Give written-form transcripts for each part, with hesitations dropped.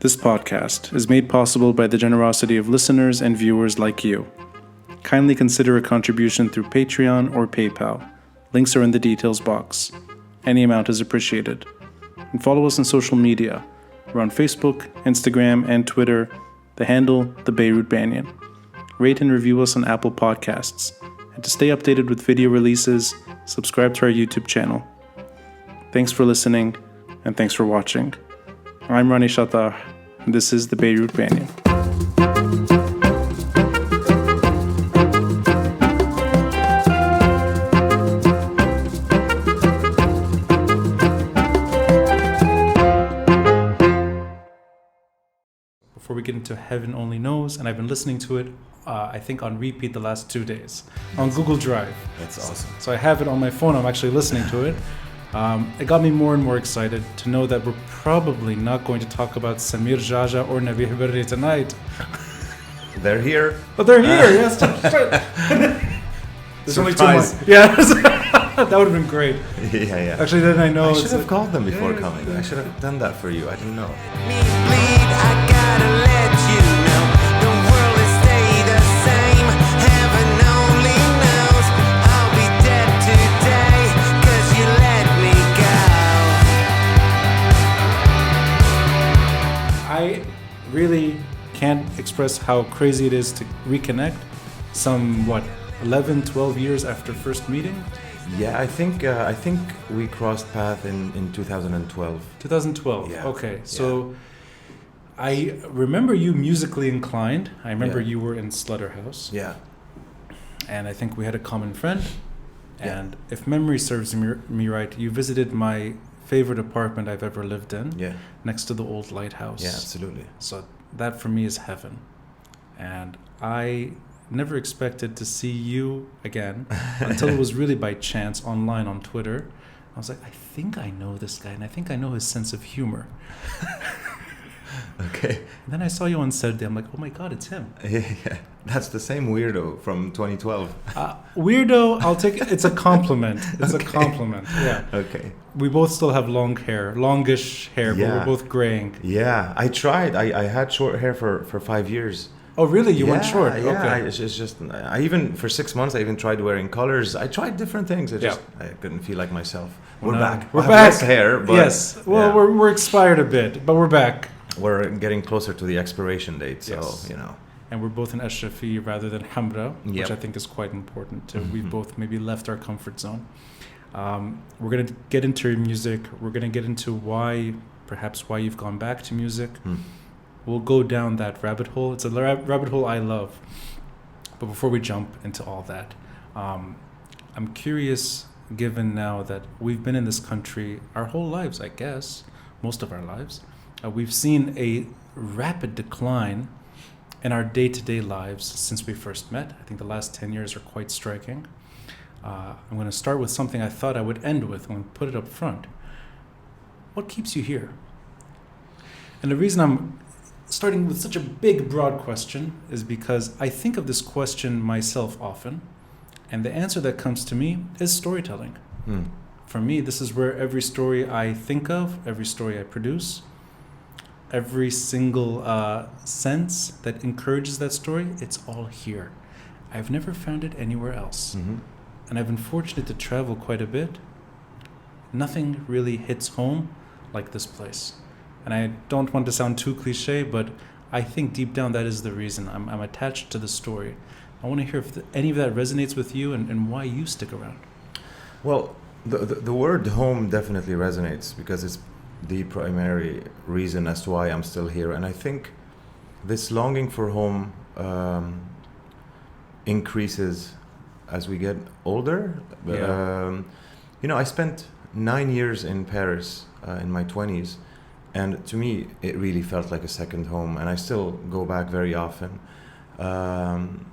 This podcast is made possible by the generosity of listeners and viewers like you. Kindly consider a contribution through Patreon or PayPal. Links are in the details box. Any amount is appreciated. And follow us on social media. We're on Facebook, Instagram, and Twitter. The handle, the Beirut Banyan. Rate and review us on Apple Podcasts. And to stay updated with video releases, subscribe to our YouTube channel. Thanks for listening, and thanks for watching. I'm Rani Shatar, and this is the Beirut Banyan. Before we get into Heaven Only Knows, and I've been listening to it, I think on repeat the last 2 days on Google Drive. That's awesome. So I have it on my phone. I'm actually listening to it. It got me more and more excited to know that we're probably not going to talk about Samir Jaja or Nabih Berri tonight. They're here. But they're here, yes. There's only 2 months. Yeah, that would have been great. Yeah. Actually, then I know. I should have called them before coming. I should have done that for you. I didn't know. I really can't express how crazy it is to reconnect some, 11, 12 years after first meeting? Yeah, I think we crossed paths in 2012. 2012, yeah. Okay. So I remember you musically inclined. I remember Yeah. you were in Slutterhouse. Yeah. And I think we had a common friend. Yeah. And if memory serves me right, you visited my favorite apartment I've ever lived in. Yeah. Next to the old lighthouse. Yeah, absolutely. So that for me is heaven. And I never expected to see you again until it was really by chance online on Twitter. I was like, I think I know this guy, and I think I know his sense of humor. Okay. And then I saw you on Saturday. I'm like, oh my God, it's him. Yeah. That's the same weirdo from 2012. Weirdo, I'll take it. It's a compliment. It's Okay. a compliment. Yeah. Okay. We both still have longish hair, but Yeah. we're both graying. Yeah, I tried. I had short hair for 5 years. Oh, really? You went short? Yeah, Okay. it's just I even for 6 months I even tried wearing colors. I tried different things. I couldn't feel like myself. We're No. back. We're I have back. less hair, but yes. Well, yeah. we're expired a bit, but we're back. We're getting closer to the expiration date, so Yes. And we're both in Ashrafi rather than Hamra, which Yep. I think is quite important. Mm-hmm. We've both maybe left our comfort zone. We're going to get into your music. We're going to get into perhaps why you've gone back to music. We'll go down that rabbit hole. It's a rabbit hole I love. But before we jump into all that, I'm curious, given now that we've been in this country our whole lives, I guess, most of our lives, we've seen a rapid decline in our day-to-day lives since we first met. I think the last 10 years are quite striking. I'm going to start with something I thought I would end with. I'm going to put it up front. What keeps you here? And the reason I'm starting with such a big, broad question is because I think of this question myself often, and the answer that comes to me is storytelling. For me, this is where every story I think of, every story I produce, every single sense that encourages that story, it's all here. I've never found it anywhere else. Mm-hmm. And I've been fortunate to travel quite a bit. Nothing really hits home like this place. And I don't want to sound too cliche, but I think deep down that is the reason. I'm attached to the story. I want to hear if any of that resonates with you and why you stick around. Well, the word home definitely resonates because it's the primary reason as to why I'm still here. And I think this longing for home increases as we get older. Yeah. I spent 9 years in Paris in my 20s, and to me it really felt like a second home, and I still go back very often. And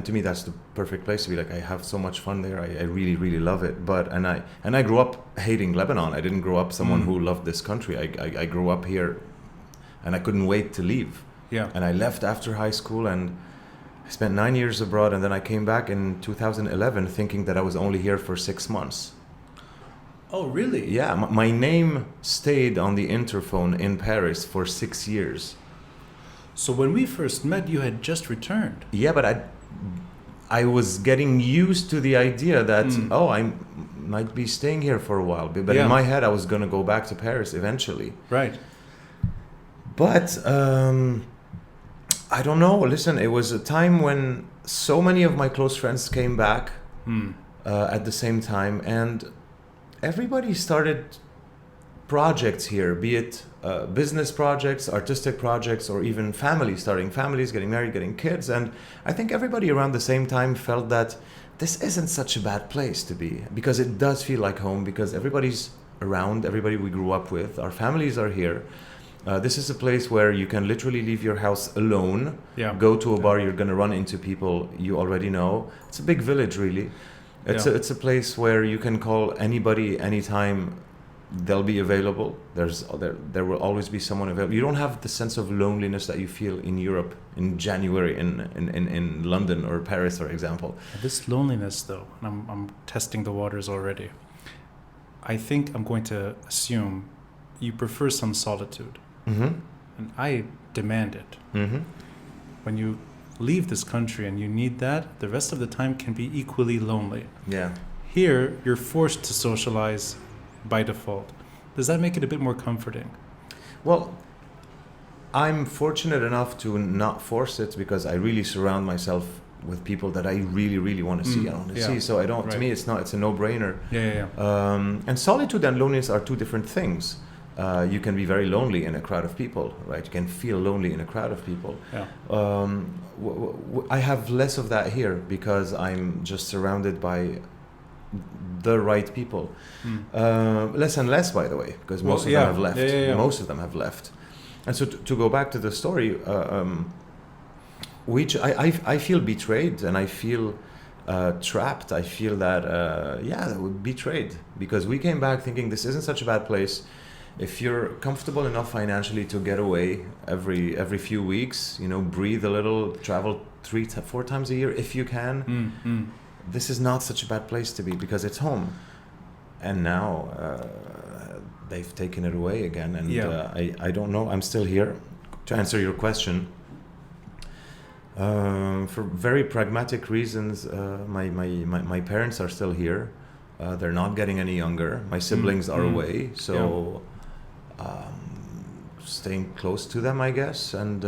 to me that's the perfect place to be. Like, I have so much fun there. I really, really love it. And I grew up hating Lebanon. I didn't grow up someone who loved this country. I grew up here and I couldn't wait to leave. Yeah. And I left after high school and I spent 9 years abroad, and then I came back in 2011 thinking that I was only here for 6 months. Oh, really? Yeah, my name stayed on the interphone in Paris for 6 years. So when we first met, you had just returned. Yeah, but I was getting used to the idea that I might be staying here for a while. But in my head, I was gonna go back to Paris eventually. Right. But I don't know. Listen, it was a time when so many of my close friends came back at the same time, and everybody started projects here, be it business projects, artistic projects, or even starting families, getting married, getting kids. And I think everybody around the same time felt that this isn't such a bad place to be, because it does feel like home, because everybody's around, everybody we grew up with, our families are here. This is a place where you can literally leave your house alone, go to a bar, you're going to run into people you already know. It's a big village, really. It's a place where you can call anybody anytime. They'll be available. There will always be someone available. You don't have the sense of loneliness that you feel in Europe in January in London or Paris, for example. This loneliness, though, and I'm testing the waters already. I think I'm going to assume you prefer some solitude. Mm-hmm. And I demand it. Mm-hmm. When you leave this country and you need that, the rest of the time can be equally lonely. Yeah. Here, you're forced to socialize by default. Does that make it a bit more comforting? Well, I'm fortunate enough to not force it, because I really surround myself with people that I really, really want to see. I want to see. So I don't. Right. To me, it's a no-brainer. Yeah. And solitude and loneliness are two different things. You can be very lonely in a crowd of people, right? You can feel lonely in a crowd of people. Yeah. I have less of that here, because I'm just surrounded by the right people. Less and less, by the way, because most of them have left. Yeah. Most of them have left. And so to go back to the story, which I feel betrayed, and I feel trapped. I feel that we're betrayed, because we came back thinking this isn't such a bad place. If you're comfortable enough financially to get away every few weeks, breathe a little, travel 3-4 times a year if you can. This is not such a bad place to be, because it's home. And now they've taken it away again, and I don't know. I'm still here. To answer your question, for very pragmatic reasons, my parents are still here. They're not getting any younger. My siblings are away, so staying close to them, I guess. And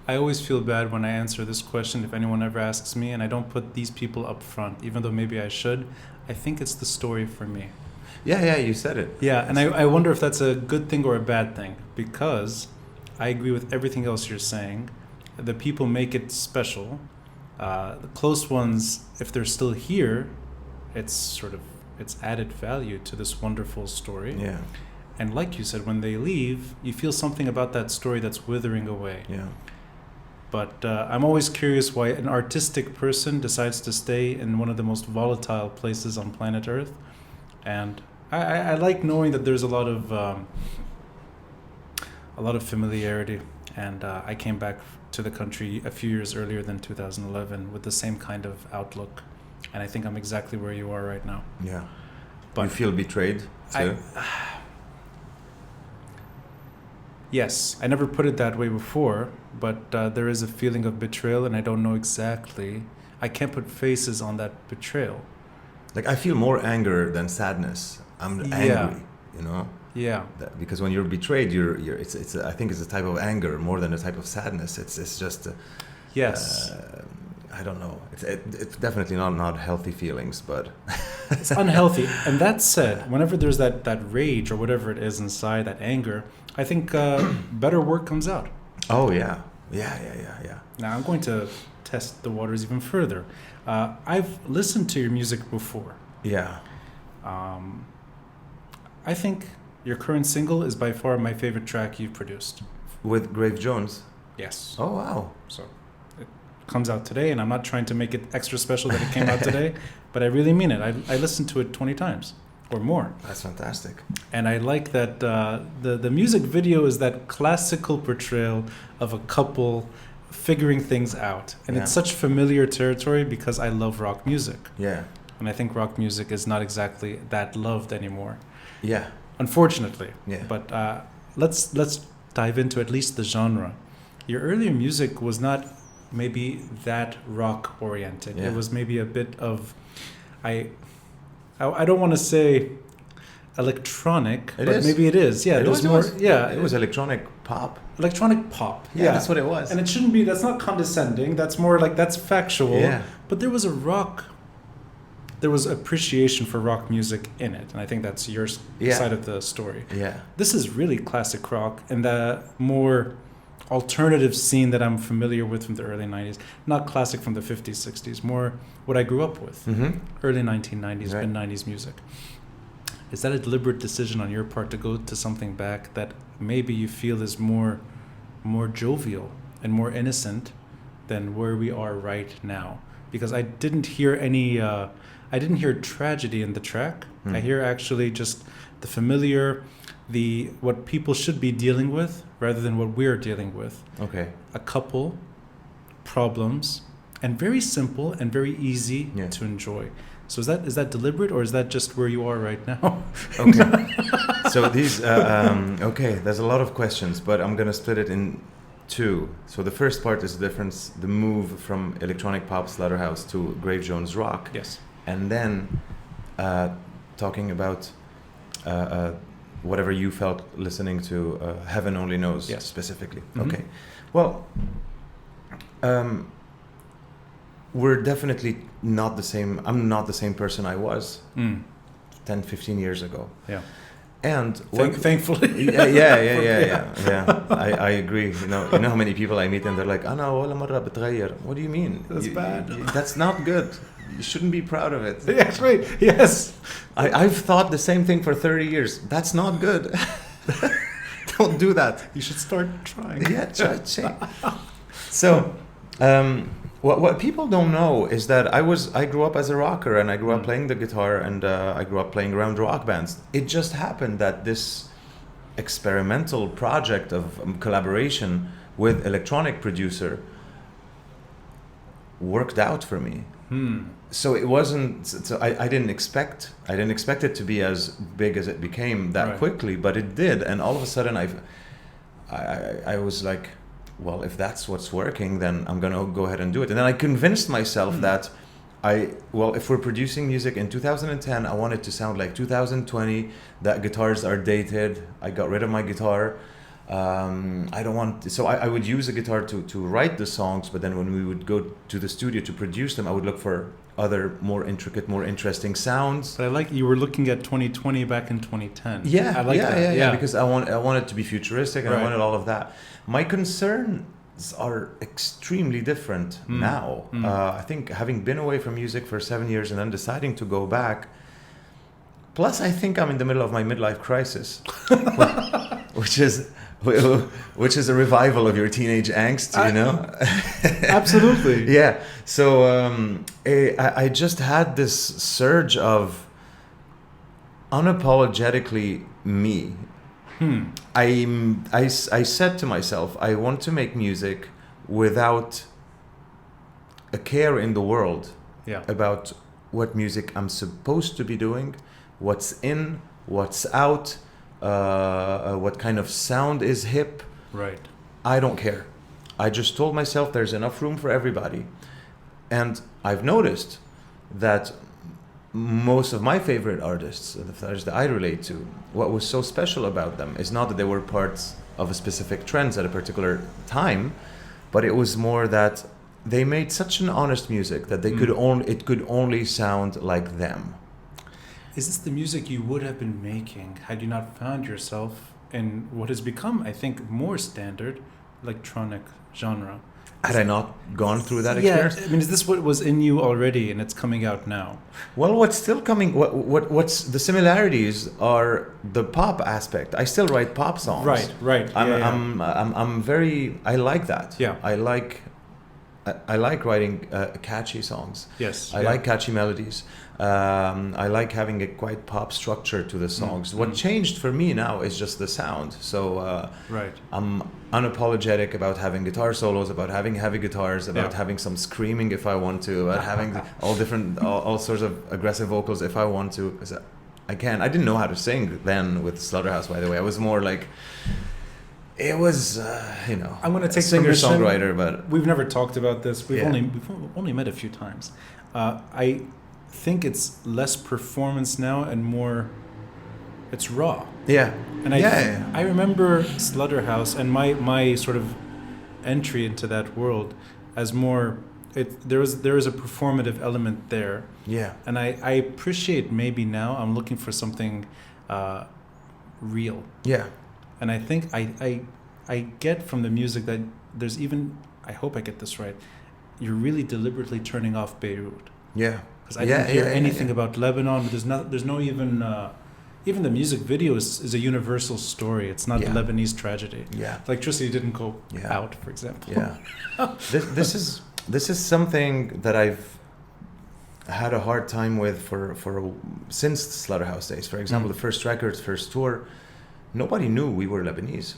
I always feel bad when I answer this question if anyone ever asks me, and I don't put these people up front, even though maybe I should. I think it's the story for me. Yeah, you said it. Yeah, and I wonder if that's a good thing or a bad thing, because I agree with everything else you're saying. The people make it special. The close ones, if they're still here, it's added value to this wonderful story. Yeah. And like you said, when they leave, you feel something about that story that's withering away. Yeah. But I'm always curious why an artistic person decides to stay in one of the most volatile places on planet Earth. And I like knowing that there's a lot of familiarity. And I came back to the country a few years earlier than 2011 with the same kind of outlook. And I think I'm exactly where you are right now. Yeah. But you feel betrayed too? Yes, I never put it that way before, but there is a feeling of betrayal, and I don't know exactly. I can't put faces on that betrayal. Like, I feel more anger than sadness. I'm angry, Yeah. Because when you're betrayed, it's I think it's a type of anger more than a type of sadness. It's just. Yes. I don't know. It's definitely not healthy feelings, but it's unhealthy. And that said, whenever there's that rage or whatever it is inside, that anger, I think better work comes out. Oh yeah. Now I'm going to test the waters even further. I've listened to your music before. Yeah. I think your current single is by far my favorite track you've produced. With Grave Jones? Yes. Oh wow. So it comes out today, and I'm not trying to make it extra special that it came out today, but I really mean it. I listened to it 20 times or more. That's fantastic. And I like that the music video is that classical portrayal of a couple figuring things out. And it's such familiar territory because I love rock music. Yeah. and I think rock music is not exactly that loved anymore. Yeah. Unfortunately. Yeah. But let's dive into at least the genre. Your earlier music was not maybe that rock oriented. Yeah. It was maybe a bit of, I don't want to say electronic, but maybe it is. Yeah, it was electronic pop. Electronic pop. Yeah, that's what it was. And it shouldn't be. That's not condescending. That's more like that's factual. Yeah. But there was there was appreciation for rock music in it, and I think that's your side of the story. Yeah. This is really classic rock and the more alternative scene that I'm familiar with from the early 90s. Not classic from the 50s, 60s, more what I grew up with. Mm-hmm. Early 1990s, Right. mid-90s music. Is that a deliberate decision on your part to go to something back that maybe you feel is more jovial and more innocent than where we are right now? Because I didn't hear I didn't hear tragedy in the track. I hear actually just the familiar, what people should be dealing with rather than what we're dealing with. Okay. A couple, problems, and very simple and very easy to enjoy. So is that deliberate, or is that just where you are right now? Okay. So these okay, there's a lot of questions, but I'm gonna split it in two. So the first part is the difference, the move from electronic pop Slutterhouse to Grave Jones rock. Yes. And then talking about whatever you felt listening to Heaven Only Knows specifically. Mm-hmm. Okay. Well, we're definitely not the same. I'm not the same person I was 10, 15 years ago. Yeah. And thankfully. Yeah. I agree. You know how many people I meet and they're like, "Ana wala marra بتغير." What do you mean? That's bad. That's not good. You shouldn't be proud of it. That's right. Yes. I've thought the same thing for 30 years. That's not good. Don't do that. You should start trying. Yeah, try. So, what people don't know is that I grew up as a rocker, and I grew up playing the guitar, and I grew up playing around rock bands. It just happened that this experimental project of collaboration with electronic producer worked out for me. So it wasn't. So I didn't expect it to be as big as it became that quickly, but it did. And all of a sudden, I was like, well, if that's what's working, then I'm gonna go ahead and do it. And then I convinced myself that if we're producing music in 2010, I want it to sound like 2020. That guitars are dated. I got rid of my guitar. I don't want. So I would use a guitar to write the songs, but then when we would go to the studio to produce them, I would look for other more intricate, more interesting sounds. But I like you were looking at 2020 back in 2010. Yeah, I like that. Yeah, because I want it to be futuristic, and Right. I wanted all of that. My concerns are extremely different now. I think having been away from music for 7 years and then deciding to go back. Plus, I think I'm in the middle of my midlife crisis, which is a revival of your teenage angst, you know? Absolutely. Yeah. So I just had this surge of unapologetically me. I said to myself, I want to make music without a care in the world about what music I'm supposed to be doing, what's in, what's out, what kind of sound is hip. Right. I don't care. I just told myself there's enough room for everybody. And I've noticed that most of my favorite artists, the artists that I relate to, what was so special about them is not that they were parts of a specific trends at a particular time, but it was more that they made such an honest music that they it could only sound like them. Is this the music you would have been making had you not found yourself in what has become, I think, more standard electronic genre? Had I not gone through that experience? Yeah, I mean, is this what was in you already and it's coming out now? Well, what's still coming, what's the similarities are the pop aspect. I still write pop songs. Right. I'm very, I like that. Yeah. I like writing catchy songs. Yes. I like catchy melodies. I like having a quite pop structure to the songs. What changed for me now is just the sound. So right. I'm unapologetic about having guitar solos, about having heavy guitars, about having some screaming if I want to, about having all sorts of aggressive vocals if I want to. 'Cause I can. I didn't know how to sing then with Slutterhouse, by the way. I was more like, it was, I'm going to take singer-songwriter, but we've never talked about this. We've only met a few times. I think it's less performance now and more, it's raw. Yeah. And I remember Slutterhouse and my sort of entry into that world as more, there is a performative element there. Yeah. And I appreciate maybe now I'm looking for something real. Yeah. And I think I get from the music that there's even, I hope I get this right, you're really deliberately turning off Beirut. Yeah. Because I didn't hear anything about Lebanon. There's no even the music video is a universal story. It's not the Lebanese tragedy. Yeah. Electricity didn't go out, for example. Yeah. This is something that I've had a hard time with since Slutterhouse days. For example, the first records, first tour, nobody knew we were Lebanese.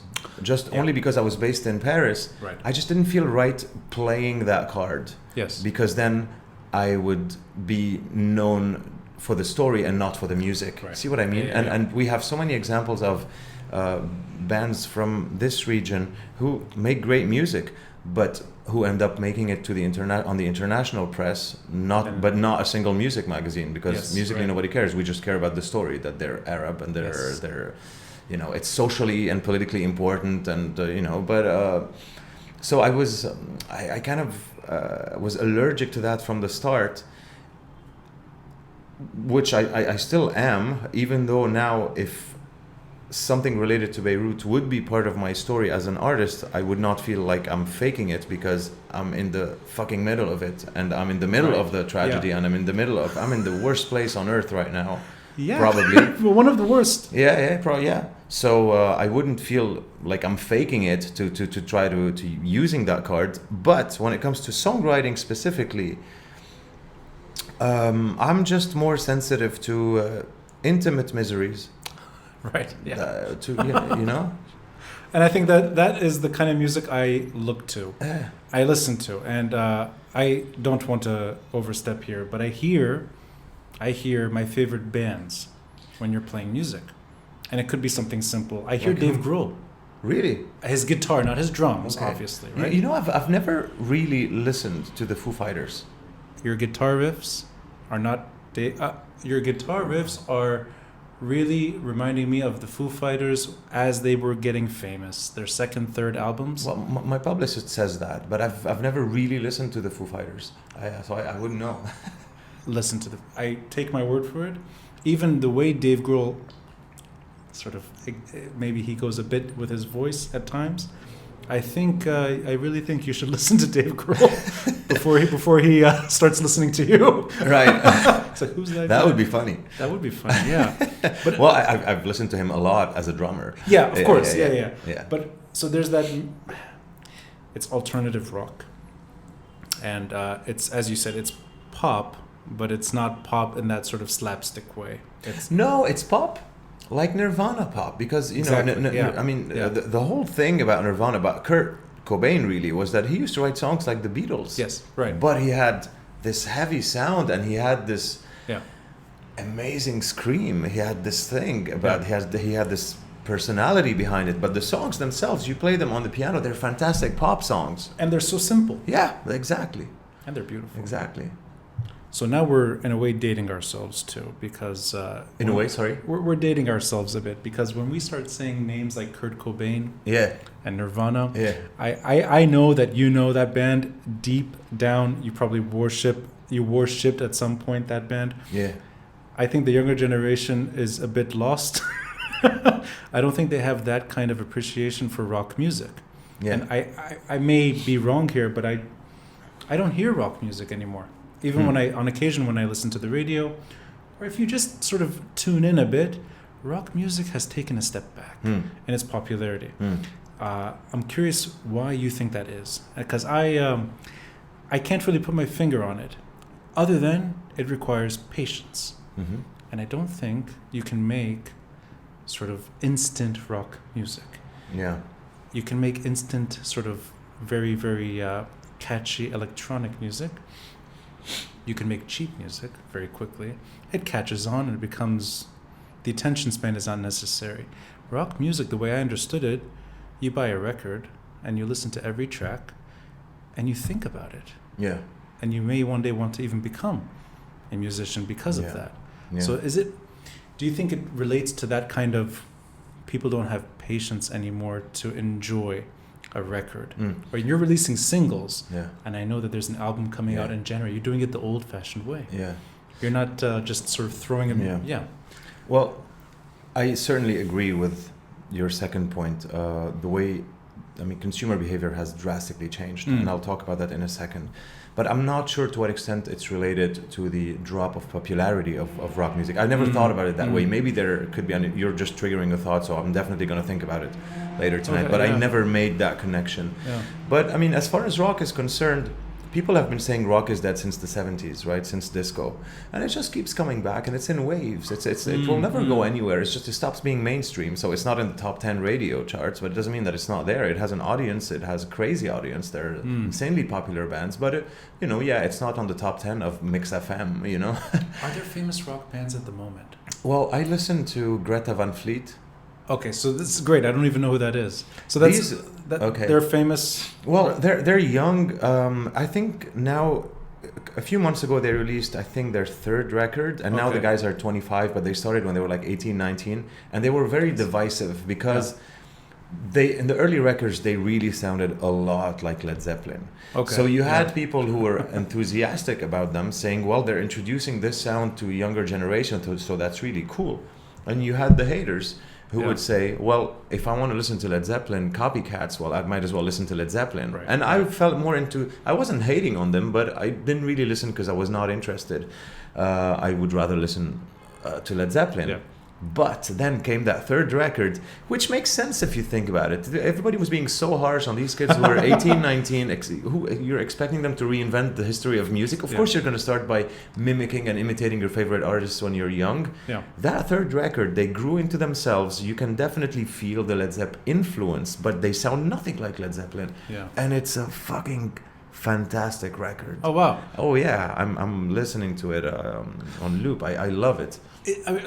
Only because I was based in Paris. Right. I just didn't feel right playing that card. Yes. Because then I would be known for the story and not for the music. Right. See what I mean? And we have so many examples of bands from this region who make great music, but who end up making it to on the international press, but not a single music magazine, because musically nobody cares. We just care about the story, that they're Arab and they're it's socially and politically important, and but so I kind of was allergic to that from the start, which I still am, even though now if something related to Beirut would be part of my story as an artist, I would not feel like I'm faking it, because I'm in the fucking middle of it, and I'm in the middle of the tragedy, and I'm in the worst place on earth right now. Yeah, probably. One of the worst. Yeah. So I wouldn't feel like I'm faking it to try to using that card. But when it comes to songwriting specifically, I'm just more sensitive to intimate miseries. Right. Yeah. And I think that is the kind of music I look to, I listen to, and I don't want to overstep here, but I hear my favorite bands when you're playing music, and it could be something simple. I hear Dave Grohl. Really? His guitar, not his drums, obviously, right? I've never really listened to the Foo Fighters. Your guitar riffs are not. Your guitar riffs are really reminding me of the Foo Fighters as they were getting famous. Their second, third albums. Well, my publicist says that, but I've never really listened to the Foo Fighters, so I wouldn't know. Listen to I take my word for it. Even the way Dave Grohl sort of, maybe he goes a bit with his voice at times. I really think you should listen to Dave Grohl before he starts listening to you. Right. It's like, who's that? That would be funny. That would be funny. Yeah. But well, I've listened to him a lot as a drummer. Yeah, of course. Yeah. But so there's that. It's alternative rock, and it's, as you said, it's pop, but it's not pop in that sort of slapstick way. It's pop. Like Nirvana pop, because the whole thing about Nirvana, about Kurt Cobain, really was that he used to write songs like the Beatles. Yes, right. But he had this heavy sound, and he had this amazing scream. He had this thing about he had this personality behind it. But the songs themselves, you play them on the piano, they're fantastic pop songs, and they're so simple. Yeah, exactly. And they're beautiful. Exactly. So now we're, in a way, dating ourselves, too, because... in a way, sorry? We're dating ourselves a bit, because when we start saying names like Kurt Cobain and Nirvana, I know that you know that band deep down. You probably worshipped at some point that band. Yeah. I think the younger generation is a bit lost. I don't think they have that kind of appreciation for rock music. Yeah. And I may be wrong here, but I don't hear rock music anymore. Even on occasion when I listen to the radio, or if you just sort of tune in a bit, rock music has taken a step back in its popularity. I'm curious why you think that is, because I can't really put my finger on it. other than it requires patience. Mm-hmm. And I don't think you can make sort of instant rock music. Yeah. You can make instant sort of very, very catchy electronic music. You can make cheap music very quickly. It catches on and it becomes... The attention span is not necessary. Rock music, the way I understood it, you buy a record and you listen to every track and you think about it. Yeah. And you may one day want to even become a musician because of that. Yeah. So do you think it relates to that kind of... People don't have patience anymore to enjoy a record. Or you're releasing singles, and I know that there's an album coming out in January. You're doing it the old-fashioned way. Yeah. You're not just sort of throwing them... Yeah. Well, I certainly agree with your second point. The way, consumer behavior has drastically changed, and I'll talk about that in a second. But I'm not sure to what extent it's related to the drop of popularity of rock music. I never thought about it that way. Maybe there could be, and you're just triggering a thought, so I'm definitely going to think about it later tonight. But I never made that connection. Yeah. But as far as rock is concerned, people have been saying rock is dead since the 70s, right? Since disco. And it just keeps coming back, and it's in waves. It will never go anywhere. It's just, it stops being mainstream. So it's not in the top 10 radio charts, but it doesn't mean that it's not there. It has an audience. It has a crazy audience. They're insanely popular bands. But, it's not on the top 10 of Mix FM, Are there famous rock bands at the moment? Well, I listen to Greta Van Fleet. Okay, so this is great. I don't even know who that is. So that's okay. They're famous. Well, they're young. I think now, a few months ago, they released, I think, their third record, and now the guys are 25, but they started when they were like 18, 19, and they were very divisive because in the early records they really sounded a lot like Led Zeppelin. Okay. So you had people who were enthusiastic about them, saying, "Well, they're introducing this sound to a younger generation, so that's really cool," and you had the haters who would say, well, if I want to listen to Led Zeppelin copycats, well, I might as well listen to Led Zeppelin. Right. And I felt more I wasn't hating on them, but I didn't really listen because I was not interested. I would rather listen to Led Zeppelin. Yeah. But then came that third record, which makes sense if you think about it. Everybody was being so harsh on these kids who were 18, 19, who you're expecting them to reinvent the history of music. Of course, you're going to start by mimicking and imitating your favorite artists when you're young. Yeah. That third record, they grew into themselves. You can definitely feel the Led Zeppelin influence, but they sound nothing like Led Zeppelin. Yeah. And it's a fucking fantastic record. Oh, wow. Oh, yeah. I'm listening to it on loop. I love it.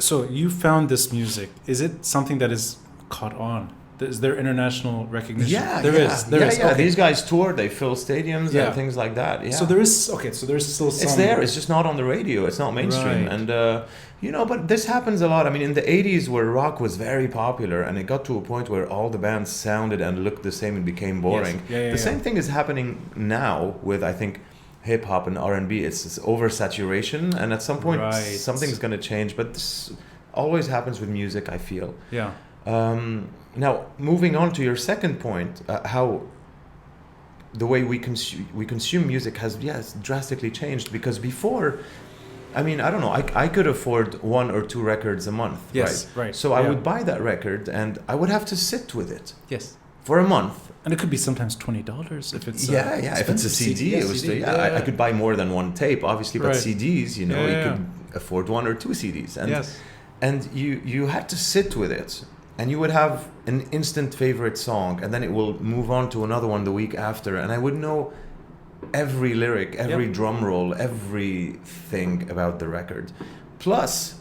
So you found this music. Is it something that is caught on? Is there international recognition? Yeah, there is. There is. Okay. These guys tour. They fill stadiums and things like that. Yeah. So there is. Okay. So there's still some. It's there. It's just not on the radio. It's not mainstream. Right. And but this happens a lot. I mean, in the 80s, where rock was very popular, and it got to a point where all the bands sounded and looked the same and became boring. Yes. The same thing is happening now with, I think, hip hop and R&B. It's this oversaturation, and at some point something's going to change. But this always happens with music, I feel. Yeah. Now, moving on to your second point, how the way we consume music has drastically changed. Because before, I mean, I don't know, I could afford 1 or 2 records a month. Yes, right. So I would buy that record, and I would have to sit with it. Yes. For a month. And it could be sometimes $20 if it's if it's a CD. It was I could buy more than one tape, obviously, but CDs, you could afford 1 or 2 CDs, and you had to sit with it, and you would have an instant favorite song, and then it will move on to another one the week after, and I would know every lyric, every drum roll, everything about the record. Plus,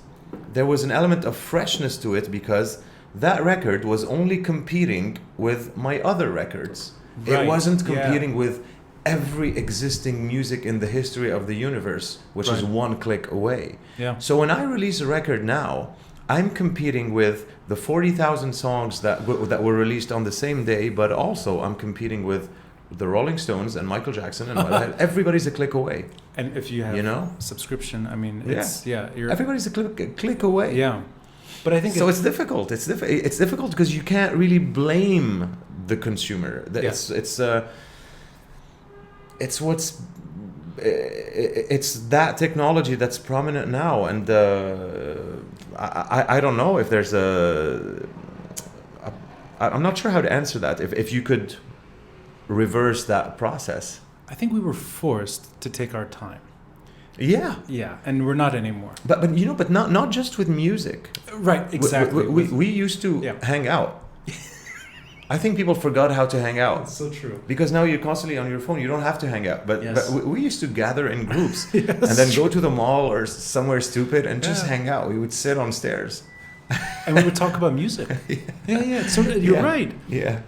there was an element of freshness to it because that record was only competing with my other records. Right. It wasn't competing with every existing music in the history of the universe, which is one click away. Yeah. So when I release a record now, I'm competing with the 40,000 songs that were released on the same day, but also I'm competing with the Rolling Stones and Michael Jackson, and everybody's a click away. And if you have subscription, I mean, it's everybody's a click away. Yeah. But I think it's difficult. It's difficult because you can't really blame the consumer. It's that technology that's prominent now, and I don't know if there's I'm not sure how to answer that. If you could reverse that process, I think we were forced to take our time. Yeah. Yeah, and we're not anymore. But you know, but not just with music. Right, exactly. We used to hang out. I think people forgot how to hang out. That's so true. Because now you're constantly on your phone. You don't have to hang out. But we used to gather in groups and then go to the mall or somewhere stupid and just hang out. We would sit on stairs. And we would talk about music. Yeah. So you're right. Yeah.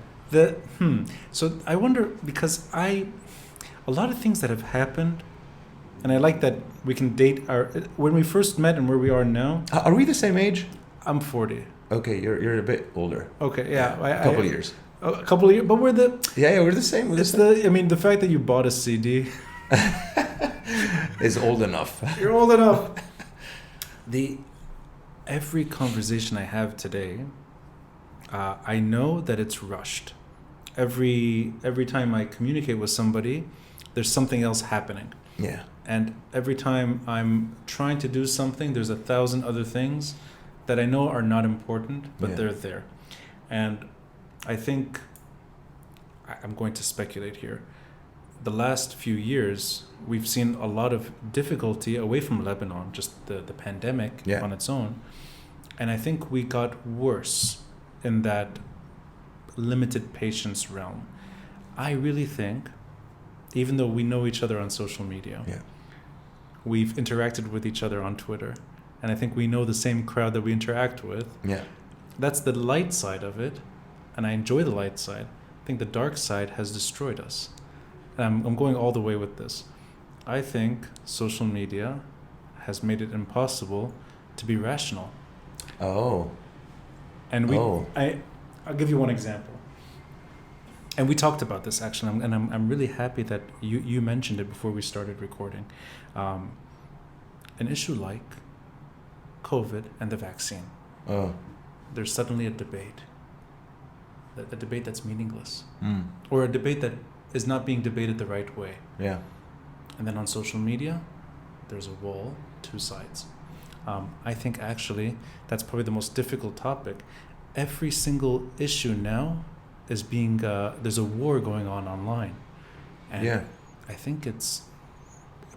So I wonder, because a lot of things that have happened, and I like that we can date when we first met and where we are now. Are we the same age? I'm 40. Okay, you're a bit older. Okay, yeah. A couple of years. A couple of years, but we're the... Yeah, we're the same. The fact that you bought a CD... is old enough. You're old enough. Every conversation I have today, I know that it's rushed. Every time I communicate with somebody, there's something else happening. Yeah. And every time I'm trying to do something, there's 1,000 other things that I know are not important, but they're there. And I think, I'm going to speculate here, the last few years, we've seen a lot of difficulty away from Lebanon, just the pandemic on its own. And I think we got worse in that limited patience realm. I really think, even though we know each other on social media, we've interacted with each other on Twitter, and I think we know the same crowd that we interact with. Yeah. That's the light side of it, and I enjoy the light side. I think the dark side has destroyed us. And I'm going all the way with this. I think social media has made it impossible to be rational. Oh. And I'll give you one example. And we talked about this actually, and I'm really happy that you mentioned it before we started recording. An issue like COVID and the vaccine. Oh. There's suddenly a debate. A debate that's meaningless. Or a debate that is not being debated the right way. Yeah. And then on social media, there's a wall, two sides. I think actually that's probably the most difficult topic. Every single issue now is being, there's a war going on online. And I think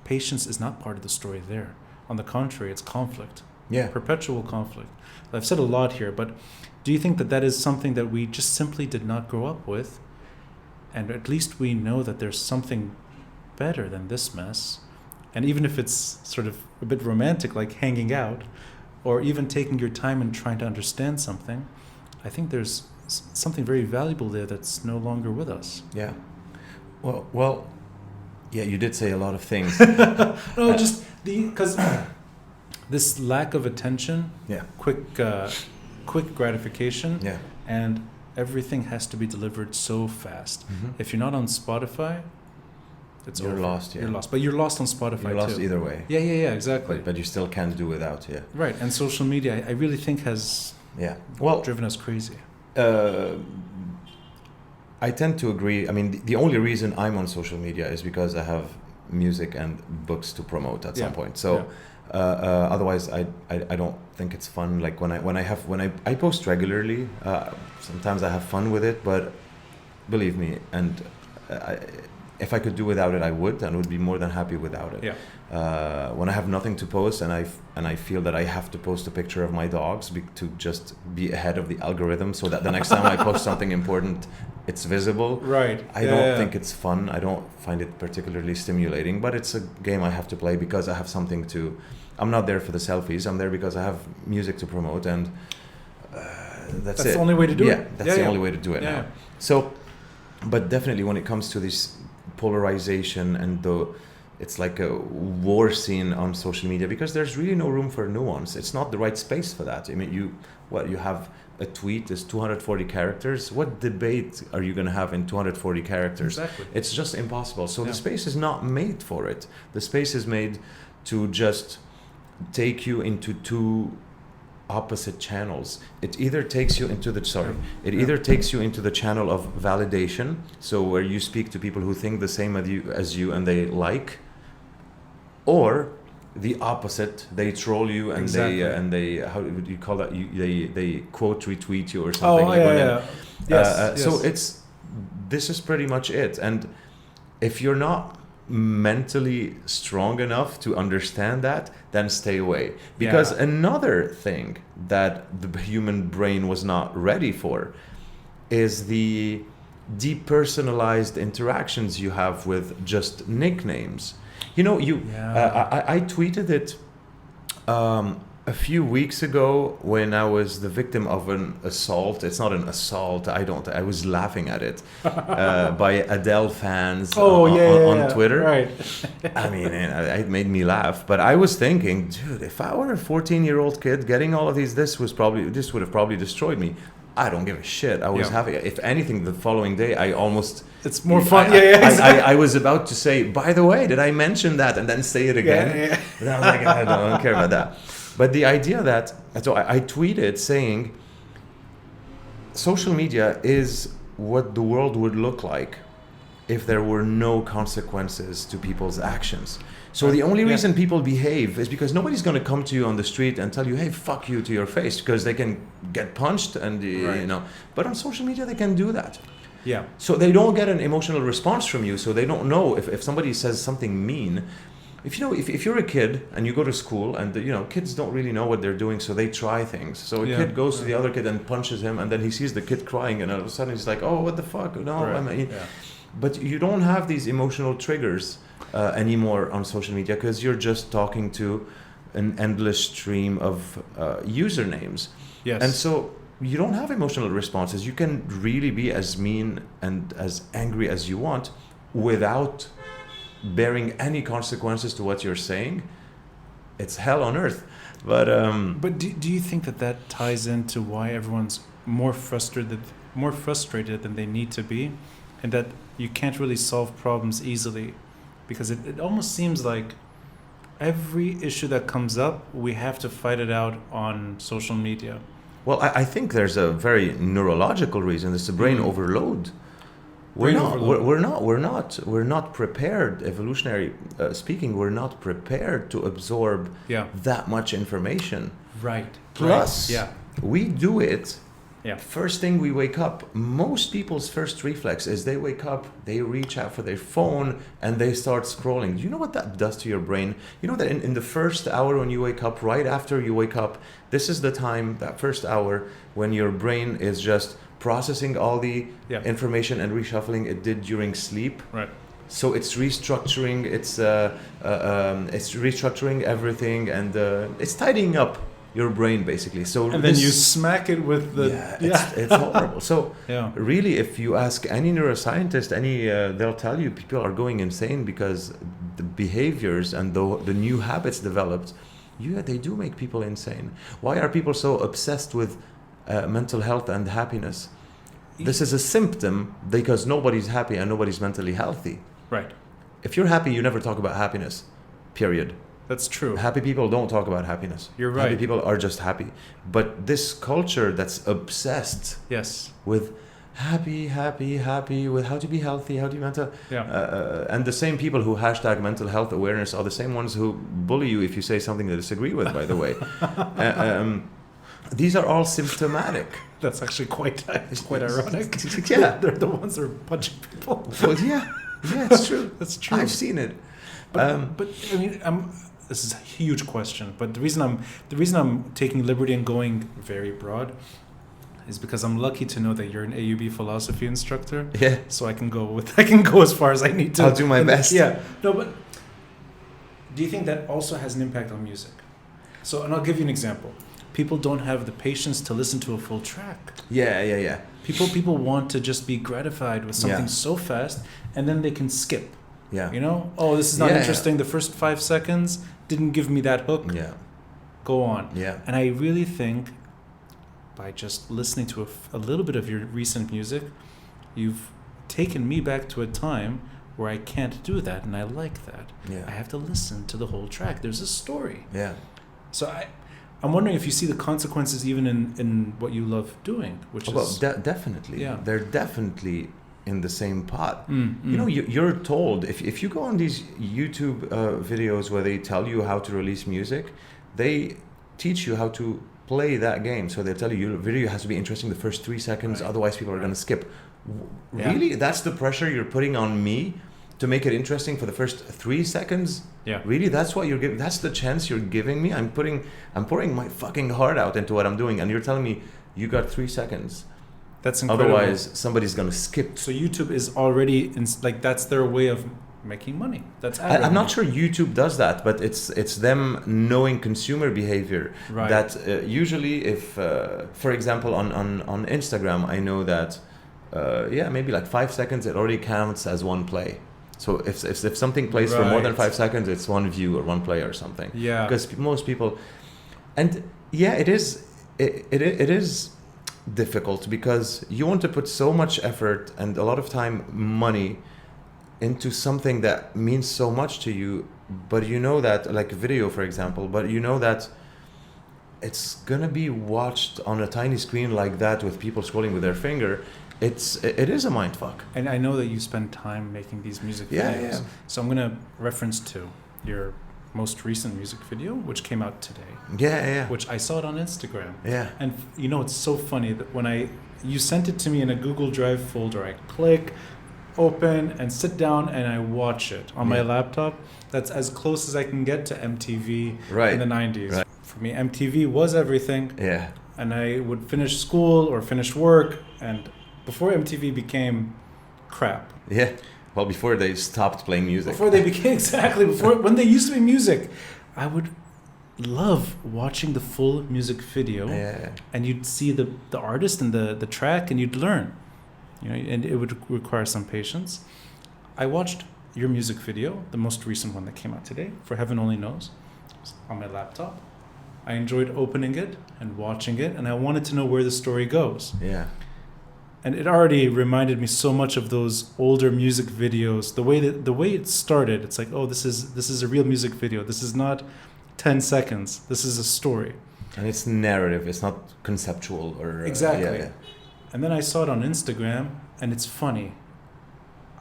patience is not part of the story there. On the contrary, it's conflict. Yeah. Perpetual conflict. I've said a lot here, but do you think that is something that we just simply did not grow up with? And at least we know that there's something better than this mess. And even if it's sort of a bit romantic, like hanging out, or even taking your time and trying to understand something, I think there's something very valuable there that's no longer with us. Yeah. Well, yeah, you did say a lot of things. No, just because this lack of attention, quick gratification, and everything has to be delivered so fast. Mm-hmm. If you're not on Spotify, you're lost. Yeah. You're lost, but you're lost on Spotify. You're lost too. Either way. Yeah, exactly. But you still can't do without. Yeah. Right, and social media, I really think has driven us crazy. I tend to agree. I mean, the only reason I'm on social media is because I have music and books to promote at some point. So otherwise, I don't think it's fun. Like when I post regularly, sometimes I have fun with it. But believe me, and if I could do without it, I would, and would be more than happy without it. Yeah. When I have nothing to post, and I feel that I have to post a picture of my dogs to just be ahead of the algorithm, so that the next time I post something important, it's visible. Right. I don't think it's fun. I don't find it particularly stimulating, but it's a game I have to play because I have something to. I'm not there for the selfies. I'm there because I have music to promote, and that's it. That's the only way to do it. Yeah, that's the only way to do it now. So, but definitely when it comes to this polarization and it's like a war scene on social media, because there's really no room for nuance. It's not the right space for that. I mean, you have a tweet is 240 characters. What debate are you going to have in 240 characters? Exactly. It's just impossible. So the space is not made for it. The space is made to just take you into two opposite channels. It either takes you into either takes you into the channel of validation, so where you speak to people who think the same as you and they like, or the opposite, they troll you and they how would you call that? They quote retweet you or something. So this is pretty much it. And if you're not mentally strong enough to understand that, then stay away. Because another thing that the human brain was not ready for is the depersonalized interactions you have with just nicknames. You know, I tweeted it a few weeks ago when I was the victim of an assault. It's not an assault. I was laughing at it by Adele fans on Twitter. Right. I mean, it made me laugh. But I was thinking, dude, if I were a 14-year-old kid getting all of these, this would have probably destroyed me. I don't give a shit. I was having, if anything, the following day, it's more fun. I was about to say, by the way, did I mention that? And then say it again. Yeah. And I was like, I don't care about that. But the idea that, so I tweeted saying, social media is what the world would look like if there were no consequences to people's actions. So the only reason people behave is because nobody's going to come to you on the street and tell you, hey, fuck you to your face, because they can get punched and, you know. But on social media, they can do that. Yeah. So they don't get an emotional response from you. So they don't know if somebody says something mean. If you're a kid and you go to school and, you know, kids don't really know what they're doing, so they try things. So a kid goes to the other kid and punches him, and then he sees the kid crying, and all of a sudden he's like, oh, what the fuck? No, I mean, but you don't have these emotional triggers anymore on social media, because you're just talking to an endless stream of usernames. Yes. And so you don't have emotional responses. You can really be as mean and as angry as you want without bearing any consequences to what you're saying. It's hell on earth. But do you think that ties into why everyone's more frustrated than they need to be, and that you can't really solve problems easily? Because it almost seems like every issue that comes up, we have to fight it out on social media. Well, I think there's a very neurological reason. It's the brain overload. We're not prepared, evolutionary speaking, we're not prepared to absorb that much information. Right. Plus, we do it first thing we wake up. Most people's first reflex is they wake up, they reach out for their phone, and they start scrolling. Do you know what that does to your brain? You know that in the first hour when you wake up, right after you wake up, this is the time, that first hour, when your brain is just processing all the information and reshuffling it did during sleep. Right. So it's restructuring. It's restructuring everything, and it's tidying up your brain basically. So and then you smack it with the it's horrible. So really, if you ask any neuroscientist, they'll tell you people are going insane because the behaviors and the new habits developed. They do make people insane. Why are people so obsessed with mental health and happiness? This is a symptom because nobody's happy and nobody's mentally healthy. Right. If you're happy, you never talk about happiness. Period. That's true. Happy people don't talk about happiness. You're right. Happy people are just happy. But this culture that's obsessed with happy, with how to be healthy, how to be mental. And the same people who hashtag mental health awareness are the same ones who bully you if you say something they disagree with, by the way. These are all symptomatic. That's actually quite ironic. They're the ones that are punching people. Well, it's true. That's true. I've seen it. But I mean, this is a huge question. But the reason I'm taking liberty and going very broad is because I'm lucky to know that you're an AUB philosophy instructor. Yeah. So I can go as far as I need to. I'll do my best. Yeah. No, but do you think that also has an impact on music? So, and I'll give you an example. People don't have the patience to listen to a full track. Yeah. People want to just be gratified with something so fast, and then they can skip. Yeah. You know? Oh, this is not interesting. The first 5 seconds didn't give me that hook. Yeah. Go on. Yeah. And I really think by just listening to a little bit of your recent music, you've taken me back to a time where I can't do that, and I like that. Yeah. I have to listen to the whole track. There's a story. Yeah. So I'm wondering if you see the consequences even in what you love doing, which is... definitely. Yeah. They're definitely in the same pot. You know, you're told, if you go on these YouTube videos where they tell you how to release music, they teach you how to play that game. So they tell you your video has to be interesting the first 3 seconds, otherwise people are going to skip. Really? That's the pressure you're putting on me to make it interesting for the first 3 seconds. Yeah. Really, that's what you're giving. That's the chance you're giving me. I'm pouring my fucking heart out into what I'm doing, and you're telling me you got 3 seconds. That's incredible. Otherwise, somebody's gonna skip. So YouTube is already like that's their way of making money. That's I'm not sure YouTube does that, but it's them knowing consumer behavior. Right. That usually, if for example on Instagram, I know that maybe like 5 seconds it already counts as one play. So if something plays for more than 5 seconds, it's one view or one play or something. Yeah. Because most people, and yeah, it is difficult because you want to put so much effort and a lot of time, money into something that means so much to you, but you know that, like a video for example, but you know that it's gonna be watched on a tiny screen like that with people scrolling with their finger. It is a mind fuck. And I know that you spend time making these music videos. Yeah. So I'm gonna reference to your most recent music video, which came out today. Yeah. Which I saw it on Instagram. Yeah. And you know, it's so funny that when you sent it to me in a Google Drive folder, I click, open, and sit down and I watch it on my laptop. That's as close as I can get to MTV in the 90s. Right. For me, MTV was everything. Yeah. And I would finish school or finish work, and before MTV became crap. Yeah. Well, before they stopped playing music. Before they became, when they used to be music, I would love watching the full music video. Yeah. And you'd see the artist and the track, and you'd learn. You know, and it would require some patience. I watched your music video, the most recent one that came out today, For Heaven Only Knows, on my laptop. I enjoyed opening it and watching it, and I wanted to know where the story goes. Yeah. And it already reminded me so much of those older music videos. The way it started, it's like, oh, this is a real music video. This is not 10 seconds. This is a story. And it's narrative. It's not conceptual or exactly. Yeah. And then I saw it on Instagram, and it's funny.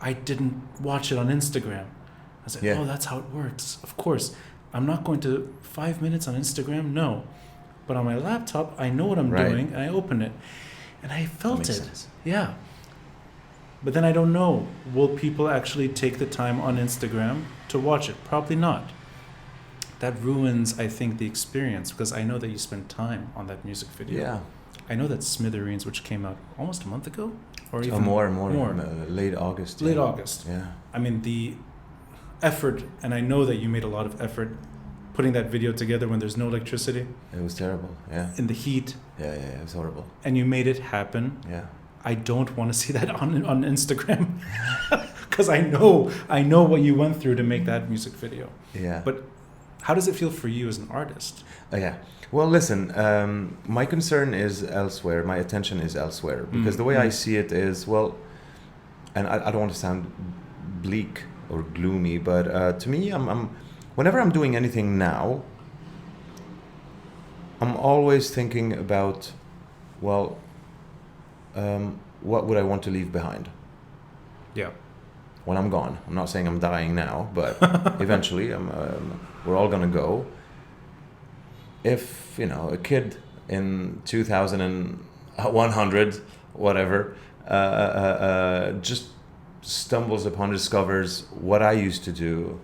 I didn't watch it on Instagram. I was like, oh, that's how it works. Of course, I'm not going to 5 minutes on Instagram. No, but on my laptop, I know what I'm doing, and I open it. And I felt it. Sense. Yeah. But then I don't know. Will people actually take the time on Instagram to watch it? Probably not. That ruins, I think, the experience, because I know that you spent time on that music video. Yeah. I know that Smithereens, which came out almost a month ago, or even more. Late August. Late August. Yeah. I mean, the effort, and I know that you made a lot of effort putting that video together when there's no electricity. It was terrible. Yeah. In the heat. Yeah. It was horrible. And you made it happen. Yeah. I don't want to see that on Instagram, because I know what you went through to make that music video. Yeah. But how does it feel for you as an artist? Yeah. Well, listen, my concern is elsewhere. My attention is elsewhere, because the way I see it is, well, and I don't want to sound bleak or gloomy, but to me, I'm whenever I'm doing anything now, I'm always thinking about, well, what would I want to leave behind? Yeah. When I'm gone. I'm not saying I'm dying now, but eventually we're all going to go. If, a kid in 2100, whatever, just stumbles upon, discovers what I used to do,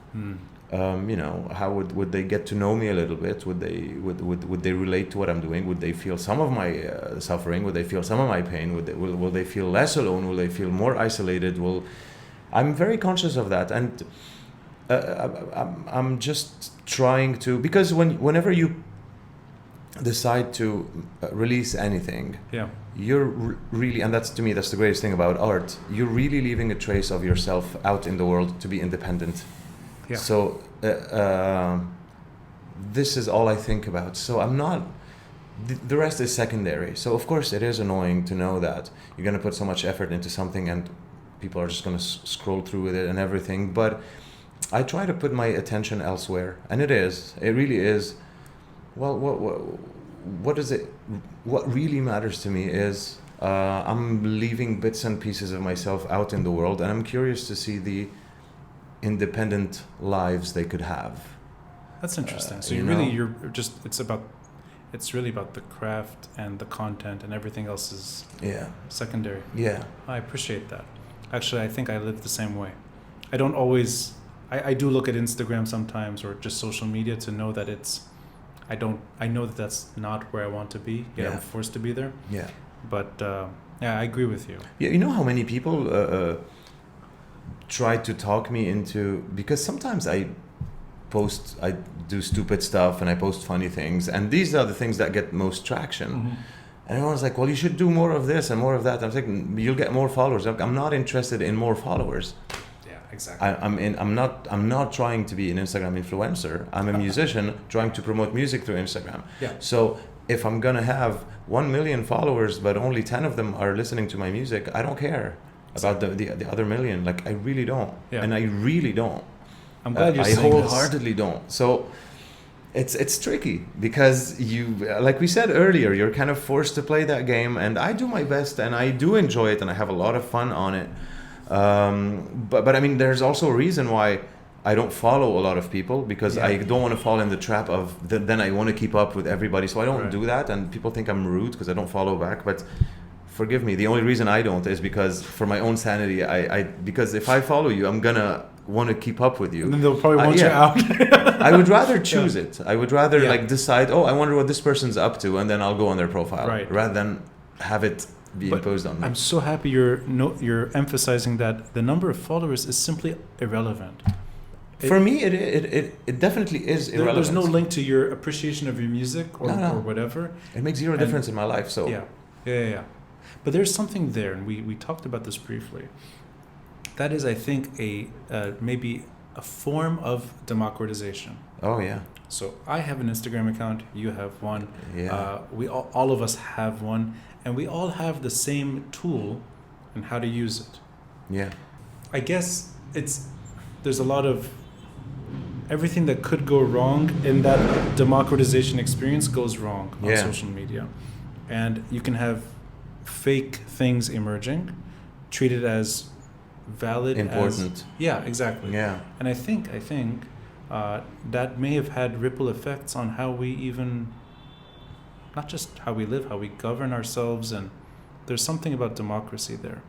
how would they get to know me a little bit? Would they relate to what I'm doing? Would they feel some of my suffering? Would they feel some of my pain? Will they feel less alone? Will they feel more isolated? I'm very conscious of that, and I'm just trying to, because whenever you decide to release anything, you're really, and that's, to me, that's the greatest thing about art, you're really leaving a trace of yourself out in the world to be independent. Yeah. So this is all I think about. So I'm not, the rest is secondary. So of course it is annoying to know that you're going to put so much effort into something and people are just going to scroll through with it and everything. But I try to put my attention elsewhere, and it really is. Well, what is it? What really matters to me is I'm leaving bits and pieces of myself out in the world, and I'm curious to see the independent lives they could have. That's interesting. So it's really about the craft and the content, and everything else is secondary. Yeah. I appreciate that. Actually, I think I live the same way. I don't always. I do look at Instagram sometimes or just social media to know that I know that that's not where I want to be. Yet I'm forced to be there. Yeah. But I agree with you. Yeah, you know how many people try to talk me into, because sometimes I do stupid stuff and I post funny things, and these are the things that get most traction. And everyone's like, well, you should do more of this and more of that. I'm thinking, you'll get more followers. I'm not interested in more followers. Yeah, exactly. I'm not trying to be an Instagram influencer. I'm a musician trying to promote music through Instagram. Yeah. So if I'm gonna have 1 million followers, but only 10 of them are listening to my music, I don't care about the other million. Like, I really don't. Yeah. And I really don't. I'm glad you're saying I wholeheartedly don't. So it's tricky because like we said earlier, you're kind of forced to play that game, and I do my best and I do enjoy it and I have a lot of fun on it. But I mean, there's also a reason why I don't follow a lot of people, because I don't want to fall in the trap of then I want to keep up with everybody. So I don't do that, and people think I'm rude because I don't follow back. But forgive me, the only reason I don't is because for my own sanity, because if I follow you, I'm gonna want to keep up with you. And then they'll probably want you out. I would rather choose it. I would rather like decide, I wonder what this person's up to, and then I'll go on their profile, rather than have it be imposed on me. I'm so happy you're emphasizing that the number of followers is simply irrelevant. For me, it definitely is irrelevant. There's no link to your appreciation of your music or whatever. It makes zero difference in my life. So yeah. But there's something there, and we talked about this briefly. That is, I think, maybe a form of democratization. Oh yeah. So I have an Instagram account. You have one. Yeah. We all of us have one, and we all have the same tool and how to use it. Yeah. I guess there's a lot of everything that could go wrong in that democratization experience goes wrong on social media, and you can have fake things emerging, treated as valid, important. Exactly. Yeah. And I think that may have had ripple effects on how we even, not just how we live, how we govern ourselves, and there's something about democracy there,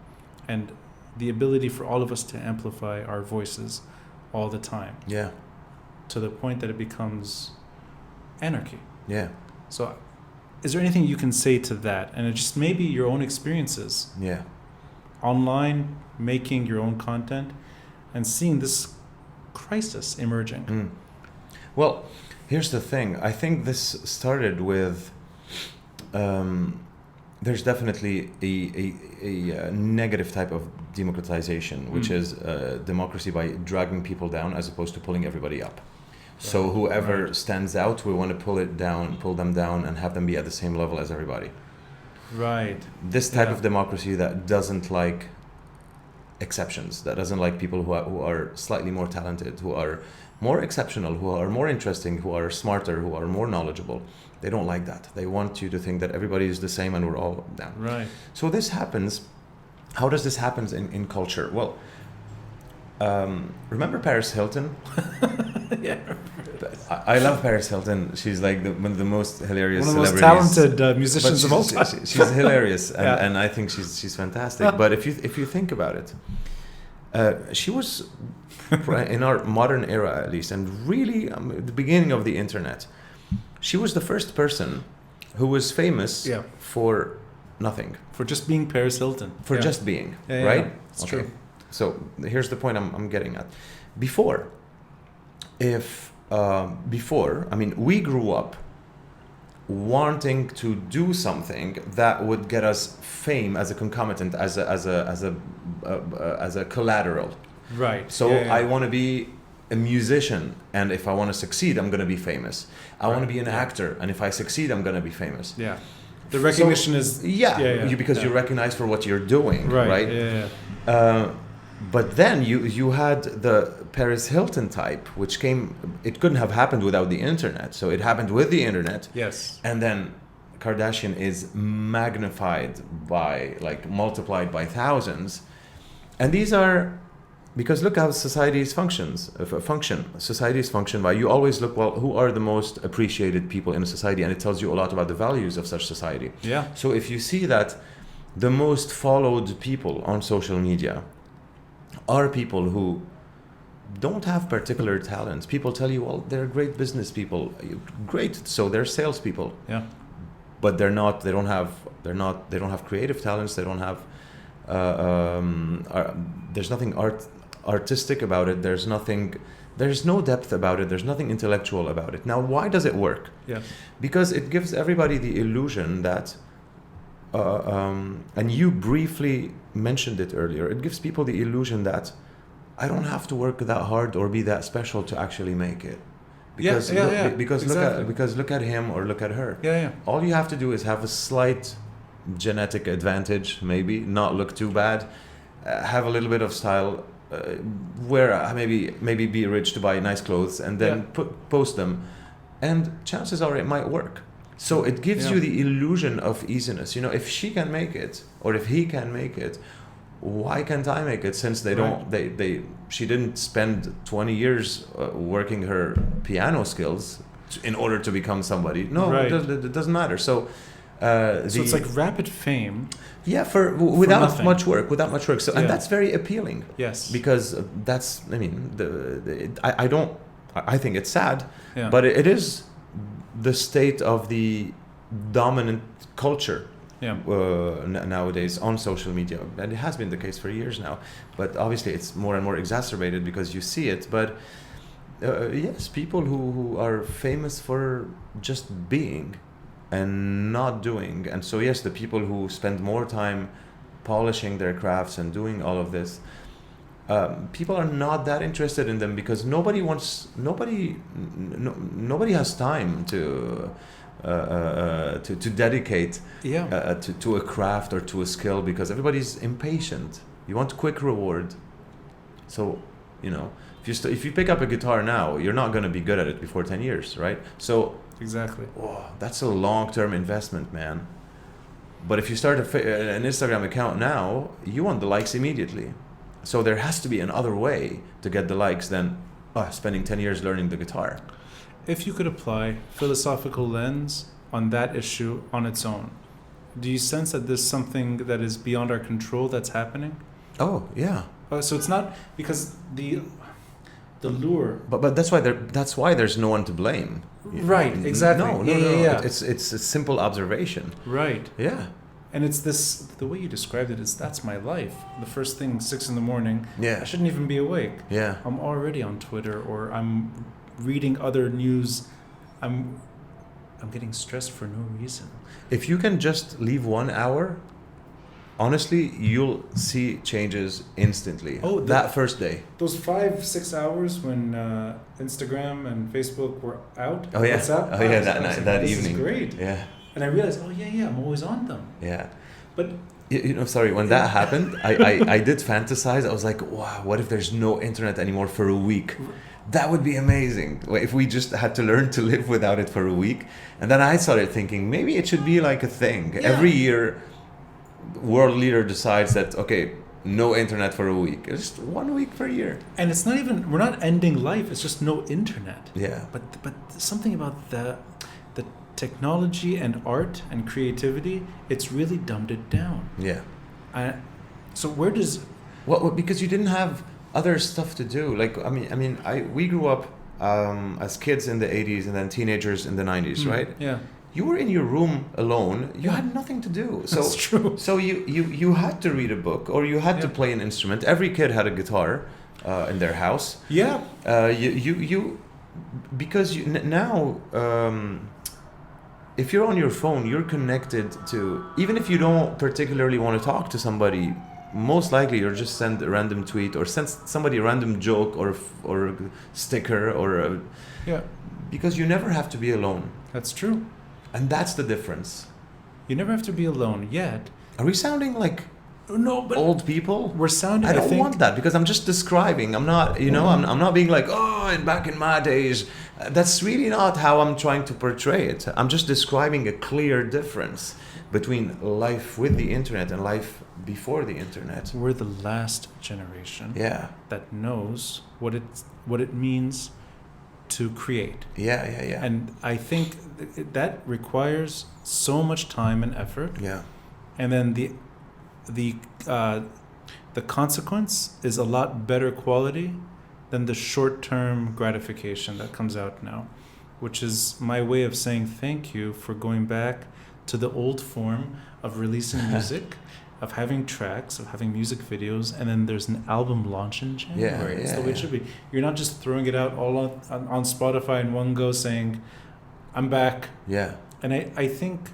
and the ability for all of us to amplify our voices all the time. Yeah. To the point that it becomes anarchy. Yeah. So is there anything you can say to that? And it just maybe your own experiences. Yeah. Online, making your own content and seeing this crisis emerging. Well, here's the thing. I think this started with there's definitely a negative type of democratization, which is democracy by dragging people down as opposed to pulling everybody up. So whoever stands out, we want to pull them down and have them be at the same level as everybody. Right. This type of democracy that doesn't like exceptions, that doesn't like people who are slightly more talented, who are more exceptional, who are more interesting, who are smarter, who are more knowledgeable. They don't like that. They want you to think that everybody is the same and we're all down. Right. So this happens. How does this happen in culture? Well, remember Paris Hilton? Yeah. I love Paris Hilton. She's like one of the most hilarious celebrities. One of the most talented musicians of all time. She's hilarious, and I think she's fantastic. But if you think about it, she was in our modern era at least, and really the beginning of the internet. She was the first person who was famous for nothing. For just being Paris Hilton. For just being, right? Yeah. It's true. So here's the point I'm getting at. Before, I mean, we grew up wanting to do something that would get us fame as a concomitant, as a collateral. Right. So I want to be a musician, and if I want to succeed, I'm going to be famous. I want to be an actor, and if I succeed, I'm going to be famous. Yeah. The recognition is because you're recognized for what you're doing, right? Yeah. But then you had the Paris Hilton type, which it couldn't have happened without the internet. So it happened with the internet. Yes. And then Kardashian is magnified multiplied by thousands. And these are, because look how societies function. Societies function by, you always look, well, who are the most appreciated people in a society? And it tells you a lot about the values of such society. Yeah. So if you see that the most followed people on social media are people who don't have particular talents. People tell you, well, they're great business people. Great, so they're salespeople. Yeah. But they're not. They don't have. They don't have creative talents. They don't have. There's nothing artistic about it. There's nothing. There's no depth about it. There's nothing intellectual about it. Now, why does it work? Yeah. Because it gives everybody the illusion that. And you briefly mentioned it earlier. It gives people the illusion that I don't have to work that hard or be that special to actually make it. Because look at him or look at her. Yeah. All you have to do is have a slight genetic advantage, maybe not look too bad, have a little bit of style, wear maybe be rich to buy nice clothes, and then post them, and chances are it might work. So it gives you the illusion of easiness. If she can make it or if he can make it, why can't I make it? Since she didn't spend 20 years working her piano skills in order to become somebody. No, it doesn't matter. So it's like rapid fame. Yeah, without nothing. much work. So and that's very appealing. Yes. Because that's I think it's sad, but it is the state of the dominant culture nowadays on social media, and it has been the case for years now, but obviously it's more and more exacerbated because you see it. But yes, people who are famous for just being and not doing, and so yes, the people who spend more time polishing their crafts and doing all of this, people are not that interested in them because nobody has time to dedicate to a craft or to a skill, because everybody's impatient. You want quick reward. So if you pick up a guitar now, you're not going to be good at it before 10 years, right? So exactly. That's a long-term investment, man. But if you start an Instagram account now, you want the likes immediately. So there has to be another way to get the likes than spending 10 years learning the guitar. If you could apply philosophical lens on that issue on its own, do you sense that there's something that is beyond our control that's happening? Oh, yeah. So it's not because the lure. But that's why there's no one to blame. Right, exactly. No. Yeah. It's a simple observation. Right. Yeah. And it's the way you described it is that's my life. The first thing, 6 a.m. Yeah. I shouldn't even be awake. Yeah. I'm already on Twitter, or I'm reading other news. I'm getting stressed for no reason. If you can just leave 1 hour, honestly, you'll see changes instantly. That first day. Those 5-6 hours when Instagram and Facebook were out. Oh yeah. WhatsApp, that this evening. Is great. Yeah. And I realized, I'm always on them. Yeah. But sorry, when that happened, I did fantasize. I was like, wow, what if there's no internet anymore for a week? That would be amazing. If we just had to learn to live without it for a week. And then I started thinking, maybe it should be like a thing. Yeah. Every year, world leader decides that, okay, no internet for a week. It's just 1 week per year. And it's not even, we're not ending life. It's just no internet. Yeah. But something about the technology and art and creativity, it's really dumbed it down. Yeah. So where does... Well, because you didn't have other stuff to do. Like, we grew up as kids in the 80s and then teenagers in the 90s, right? Yeah. You were in your room alone. You had nothing to do. So, that's true. So you had to read a book or you had to play an instrument. Every kid had a guitar in their house. Yeah. Now... if you're on your phone, you're connected to, even if you don't particularly want to talk to somebody, most likely you'll just send a random tweet or send somebody a random joke or a sticker because you never have to be alone. That's true. And that's the difference. You never have to be alone yet. Are we sounding like but old people? We're sounding. I don't want that because I'm just describing. I'm not, I'm not being like, and back in my days. That's really not how I'm trying to portray it. I'm just describing a clear difference between life with the internet and life before the internet. We're the last generation. Yeah. That knows what it means to create. Yeah. And I think that requires so much time and effort. Yeah. And then the consequence is a lot better quality than the short-term gratification that comes out now, which is my way of saying thank you for going back to the old form of releasing music, of having tracks, of having music videos, and then there's an album launch in January. It's the way it should be. You're not just throwing it out all on Spotify in one go saying, I'm back. Yeah. And I think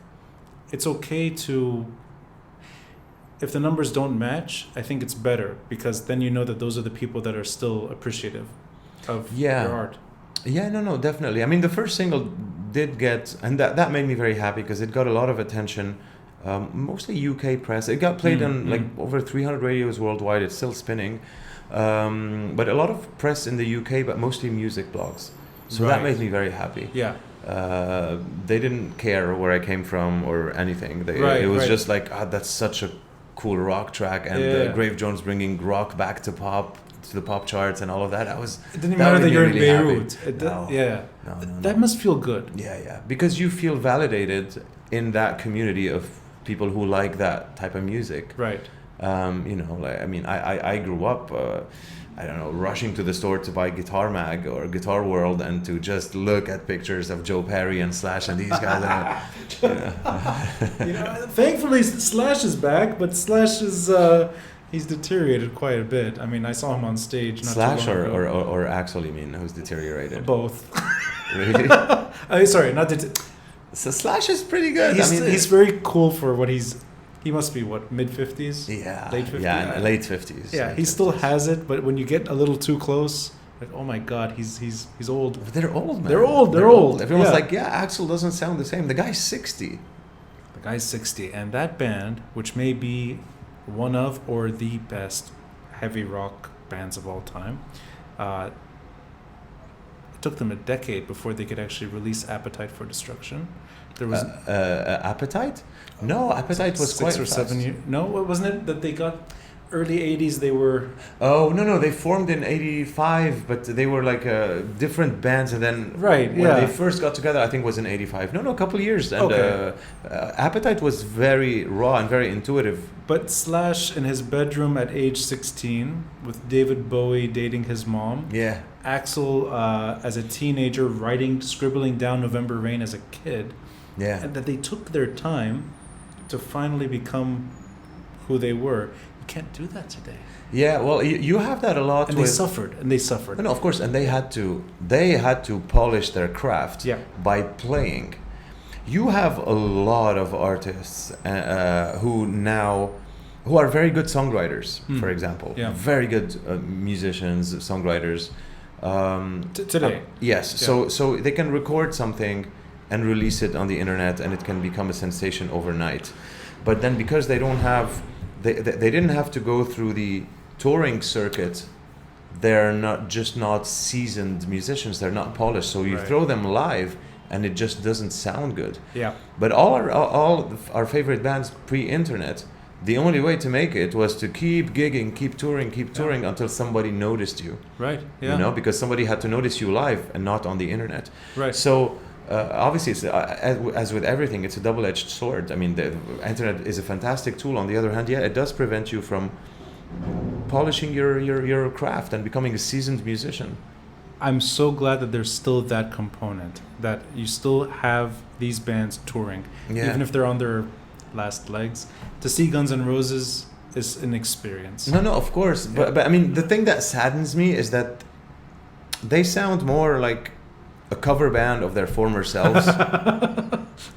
it's okay to, if the numbers don't match, I think it's better, because then you know that those are the people that are still appreciative of your art. Yeah, no, definitely. I mean, the first single did get, and that made me very happy because it got a lot of attention, mostly UK press. It got played on like over 300 radios worldwide. It's still spinning. But a lot of press in the UK, but mostly music blogs. So that made me very happy. Yeah. They didn't care where I came from or anything. It was just like, that's such a cool rock track, and Grave Jones bringing rock back to pop, to the pop charts and all of that. It didn't matter that you're really in Beirut. No. That must feel good. Yeah. Because you feel validated in that community of people who like that type of music. Right. I grew up, rushing to the store to buy Guitar Mag or Guitar World and to just look at pictures of Joe Perry and Slash and these guys. Thankfully Slash is back, but Slash is he's deteriorated quite a bit. I mean, I saw him on stage. Slash or Axl, you mean, who's deteriorated? Both. Really? Sorry, not So Slash is pretty good. He's very cool for what he's. He must be mid-50s? Yeah. Late 50s? Yeah, late 50s. Yeah, he still has it, but when you get a little too close, like, oh my God, he's old. They're old, man. They're old. Everyone's like, Axl doesn't sound the same. The guy's 60. The guy's 60. And that band, which may be one of or the best heavy rock bands of all time, it took them a decade before they could actually release Appetite for Destruction. There was Appetite? No, Appetite was 6 or 7 years. No, wasn't it that they got early 80s? They were. Oh no! They formed in '85, but they were like different bands, and then when they first got together, I think was in '85. No, a couple of years. And Appetite was very raw and very intuitive. But Slash in his bedroom at age 16 with David Bowie dating his mom. Yeah. Axl as a teenager scribbling down November Rain as a kid. Yeah. And that they took their time to finally become who they were. You can't do that today. Yeah, well, you have that a lot. And they suffered. No, of course, and they had to polish their craft by playing. You have a lot of artists who are very good songwriters, for example. Yeah. Very good musicians, songwriters. Today. Yes. Yeah. So they can record something and release it on the internet, and it can become a sensation overnight. But then because they don't have, they didn't have to go through the touring circuit, they're not seasoned musicians, they're not polished. So you throw them live and it just doesn't sound good. Yeah. But all our favorite bands pre-internet, the only way to make it was to keep gigging, keep touring until somebody noticed you. Right. Yeah. Because somebody had to notice you live and not on the internet. Right. So obviously, it's, as with everything, it's a double-edged sword. I mean, the internet is a fantastic tool. On the other hand, it does prevent you from polishing your craft and becoming a seasoned musician. I'm so glad that there's still that component, that you still have these bands touring, even if they're on their last legs. To see Guns N' Roses is an experience. No, of course. But I mean, the thing that saddens me is that they sound more like a cover band of their former selves.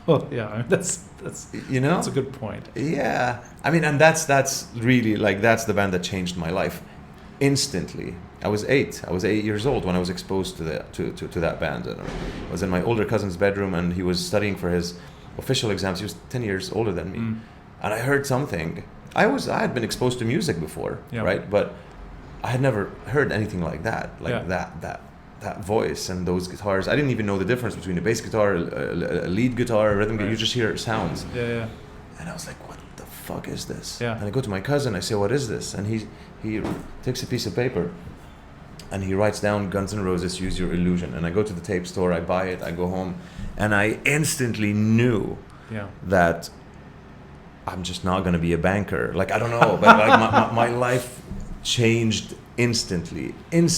Well, yeah, that's that's a good point. Yeah, I mean, and that's really that's the band that changed my life instantly. I was 8 years old when I was exposed to that band. And I was in my older cousin's bedroom, and he was studying for his official exams. He was 10 years older than me, and I heard something. I had been exposed to music before, right? But I had never heard anything like that, that voice and those guitars. I didn't even know the difference between a bass guitar, a lead guitar, a rhythm guitar. You just hear sounds. Yeah. And I was like, what the fuck is this? Yeah. And I go to my cousin, I say, what is this? And he takes a piece of paper and he writes down Guns N' Roses, Use Your Illusion. And I go to the tape store, I buy it, I go home, and I instantly knew that I'm just not going to be a banker. Like, I don't know, but like my life changed instantly. And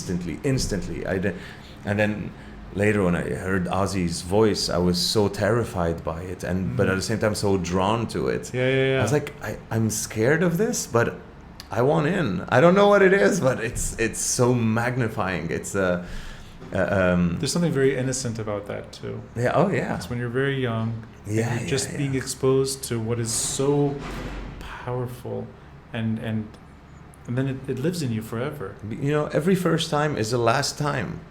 then later when I heard Ozzy's voice, I was so terrified by it, but at the same time so drawn to it. Yeah. I was like, I'm scared of this, but I want in. I don't know what it is, but it's so magnifying. It's there's something very innocent about that too. yeah. Oh yeah. It's when you're very young. Yeah, and you're just being exposed to what is so powerful, and then it lives in you forever. You know, every first time is the last time.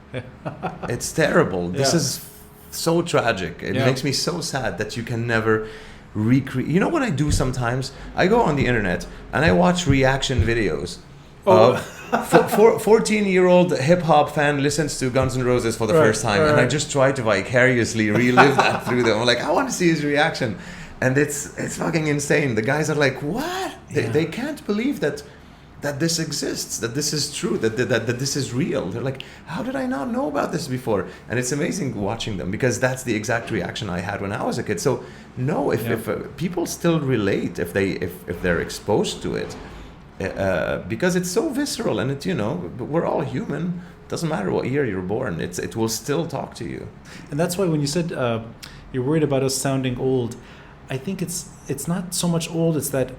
It's terrible. This is so tragic. It makes me so sad that you can never recreate. You know what I do sometimes? I go on the internet and I watch reaction videos of 14-year-old hip-hop fan listens to Guns N' Roses for the first time, and I just try to vicariously relive that through them. I'm like, I want to see his reaction. And it's fucking insane. The guys are like, what? They can't believe that this exists, that this is true, that this is real. They're like, how did I not know about this before? And it's amazing watching them, because that's the exact reaction I had when I was a kid. So no, if people still relate, if they're exposed to it, because it's so visceral, and it's, you know, we're all human. Doesn't matter what year you're born, it will still talk to you. And that's why when you said you're worried about us sounding old, I think it's not so much old, it's that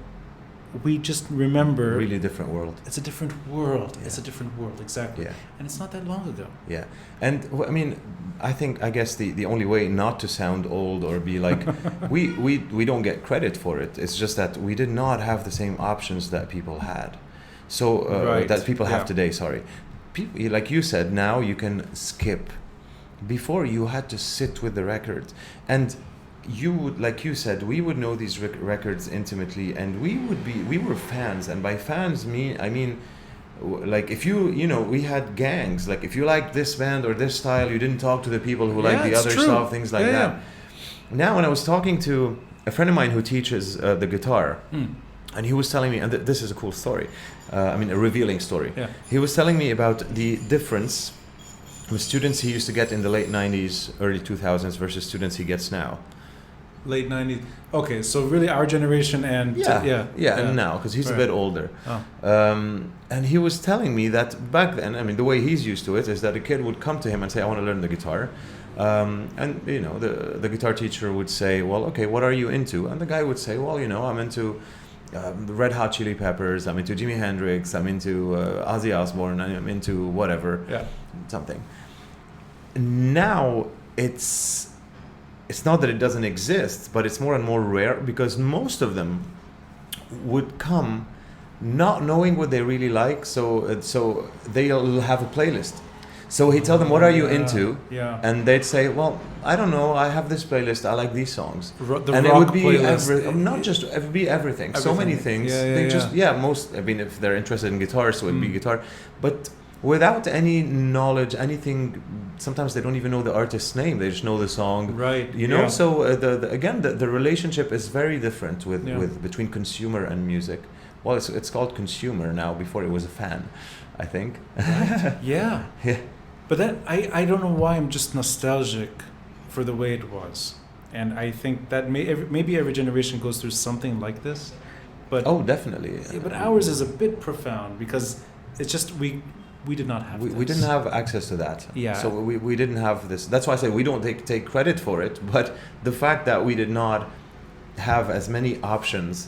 we just remember really different world. It's a different world. It's a different world, exactly. Yeah. And it's not that long ago. Yeah. And I mean, I guess the only way not to sound old or be like we don't get credit for it. It's just that we did not have the same options that people had. So that people have today, sorry. People, like you said, now you can skip. Before you had to sit with the record, and you would, like you said, we would know these records intimately, and we were fans. And by fans, I mean, like, if you know, we had gangs. Like, if you liked this band or this style, you didn't talk to the people who liked the other stuff, things like that. Yeah. Now, when I was talking to a friend of mine who teaches the guitar, and he was telling me, and this is a cool story, I mean, a revealing story. Yeah. He was telling me about the difference with students he used to get in the late 90s, early 2000s versus students he gets now. Late 90s. Okay, so really our generation and and now, because he's a bit older. And he was telling me that back then, I mean, the way he's used to it is that a kid would come to him and say, I want to learn the guitar. And, you know, the guitar teacher would say, well, okay, what are you into? And the guy would say, well, you know, I'm into the Red Hot Chili Peppers, I'm into Jimi Hendrix, I'm into Ozzy Osbourne, I'm into whatever, something. Now it's not that it doesn't exist, but it's more and more rare, because most of them would come not knowing what they really like, so they'll have a playlist. So he'd tell them, what are you into? Yeah. And they'd say, well, I don't know, I have this playlist, I like these songs. And it would be it would be everything. So many things. Most, I mean, if they're interested in guitar, so it'd be guitar. But without any knowledge, anything, sometimes they don't even know the artist's name, they just know the song. Right. You know, so the relationship is very different with between consumer and music. Well, it's called consumer now, before it was a fan, I think. Right. Yeah. But then I don't know why I'm just nostalgic for the way it was. And I think that maybe every generation goes through something like this. But definitely. Yeah, but ours is a bit profound, because it's just we did not have this. We didn't have access to that. Yeah. So we didn't have this. That's why I say we don't take credit for it. But the fact that we did not have as many options,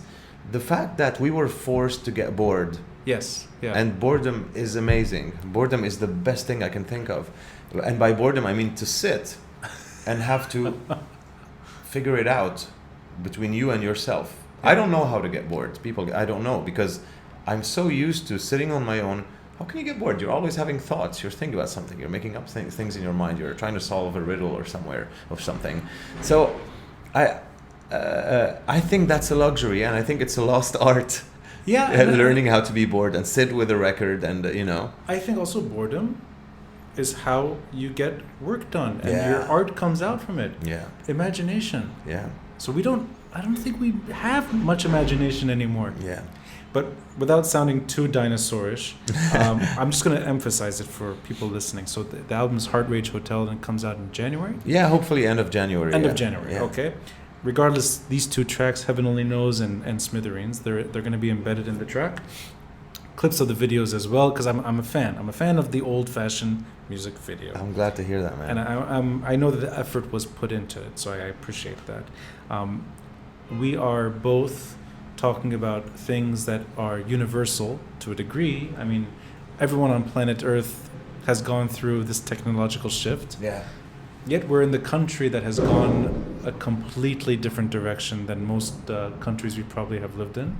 the fact that we were forced to get bored. Yes. Yeah. And boredom is amazing. Boredom is the best thing I can think of. And by boredom, I mean to sit and have to figure it out between you and yourself. Yeah. I don't know how to get bored. I don't know, because I'm so used to sitting on my own. How can you get bored? You're always having thoughts. You're thinking about something. You're making up things in your mind. You're trying to solve a riddle or something. So I think that's a luxury, and I think it's a lost art. Yeah. Learning how to be bored and sit with a record, and you know. I think also boredom is how you get work done, and your art comes out from it. Yeah. Imagination. Yeah. So I don't think we have much imagination anymore. Yeah. But without sounding too dinosaurish, I'm just going to emphasize it for people listening. So the album's Heart Rage Hotel, and it comes out in January? Yeah, hopefully end of January. End of January, okay. Regardless, these two tracks, Heaven Only Knows and Smithereens, they're going to be embedded in the track. clips of the videos as well, because I'm a fan. I'm a fan of the old-fashioned music video. I'm glad to hear that, man. And I know that the effort was put into it, so I appreciate that. We are both talking about things that are universal to a degree. I mean, everyone on planet Earth has gone through this technological shift. Yeah. Yet we're in the country that has gone a completely different direction than most countries we probably have lived in.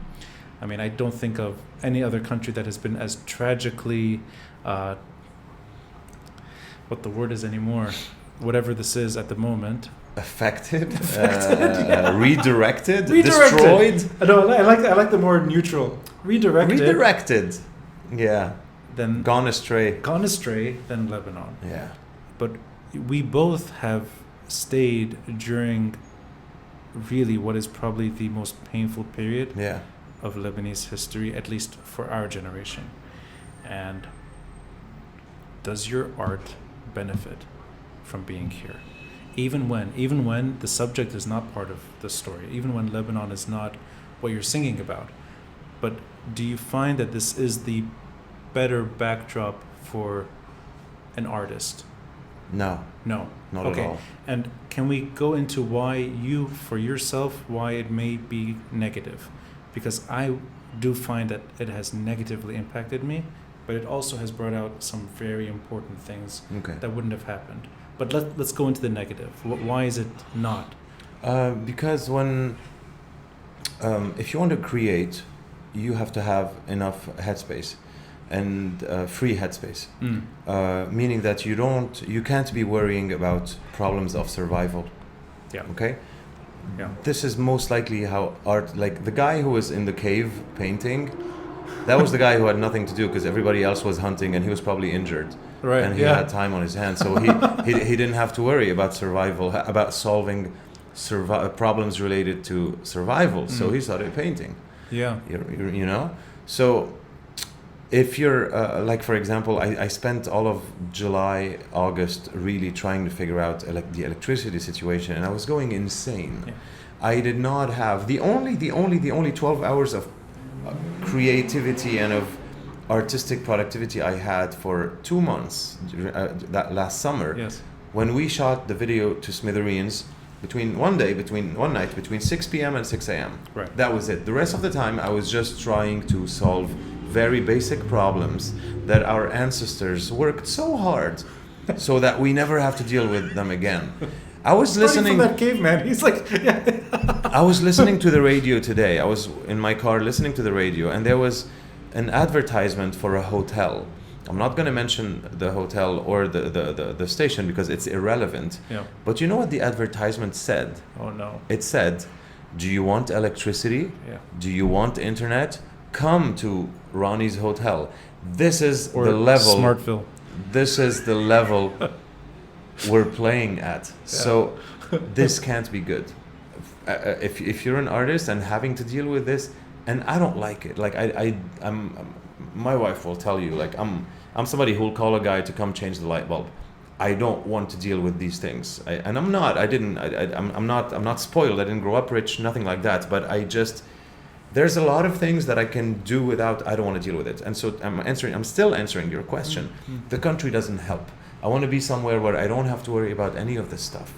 I mean, I don't think of any other country that has been as tragically, what the word is anymore, whatever this is at the moment. Affected, yeah. Redirected, destroyed. No, I like the more neutral. Redirected. Yeah. Then gone astray than Lebanon. Yeah. But we both have stayed during really what is probably the most painful period of Lebanese history, at least for our generation. And does your art benefit from being here? Even when the subject is not part of the story, even when Lebanon is not what you're singing about. But do you find that this is the better backdrop for an artist? No, not at all. And can we go into why why it may be negative? Because I do find that it has negatively impacted me, but it also has brought out some very important things that wouldn't have happened. But let's go into the negative. Why is it not? Because when, if you want to create, you have to have enough headspace and free headspace. Meaning that you can't be worrying about problems of survival. Yeah. Okay? Yeah. This is most likely how art, like the guy who was in the cave painting, that was the guy who had nothing to do because everybody else was hunting and he was probably injured. Right. And he had time on his hands, so he didn't have to worry about survival, about solving problems related to survival. So he started painting. Yeah. You know? So if you're, like for example, I spent all of July, August really trying to figure out the electricity situation, and I was going insane. Yeah. I did not have the only 12 hours of creativity and of artistic productivity I had for 2 months that last summer. Yes. When we shot the video to Smithereens between one night between 6 p.m. and 6 a.m. Right. That was it. The rest of the time I was just trying to solve very basic problems that our ancestors worked so hard so that we never have to deal with them again. I was listening from that caveman. He's like, I was listening to the radio today. I was in my car listening to the radio, and there was an advertisement for a hotel. I'm not going to mention the hotel or the station because it's irrelevant. Yeah. But you know what the advertisement said? Oh no. It said, "Do you want electricity? Yeah. Do you want internet? Come to Ronnie's Hotel." This is or the level. Smartville. This is the level we're playing at. Yeah. So this can't be good. If you're an artist and having to deal with this, and I don't like it. Like I'm my wife will tell you, like I'm somebody who'll call a guy to come change the light bulb. I don't want to deal with these things. I'm not spoiled. I didn't grow up rich, nothing like that. But there's a lot of things that I can do without. I don't want to deal with it. And so I'm still answering your question. Mm-hmm. The country doesn't help. I want to be somewhere where I don't have to worry about any of this stuff,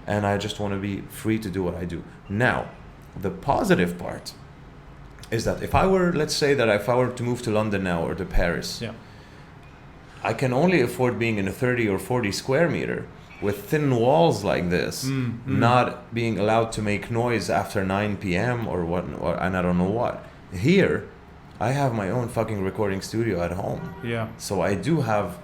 and I just want to be free to do what I do. Now, the positive part is that if I were to move to London now or to Paris, I can only afford being in a 30 or 40 square meter with thin walls like this, not being allowed to make noise after 9 p.m. and I don't know what. Here, I have my own fucking recording studio at home. Yeah. So I do have.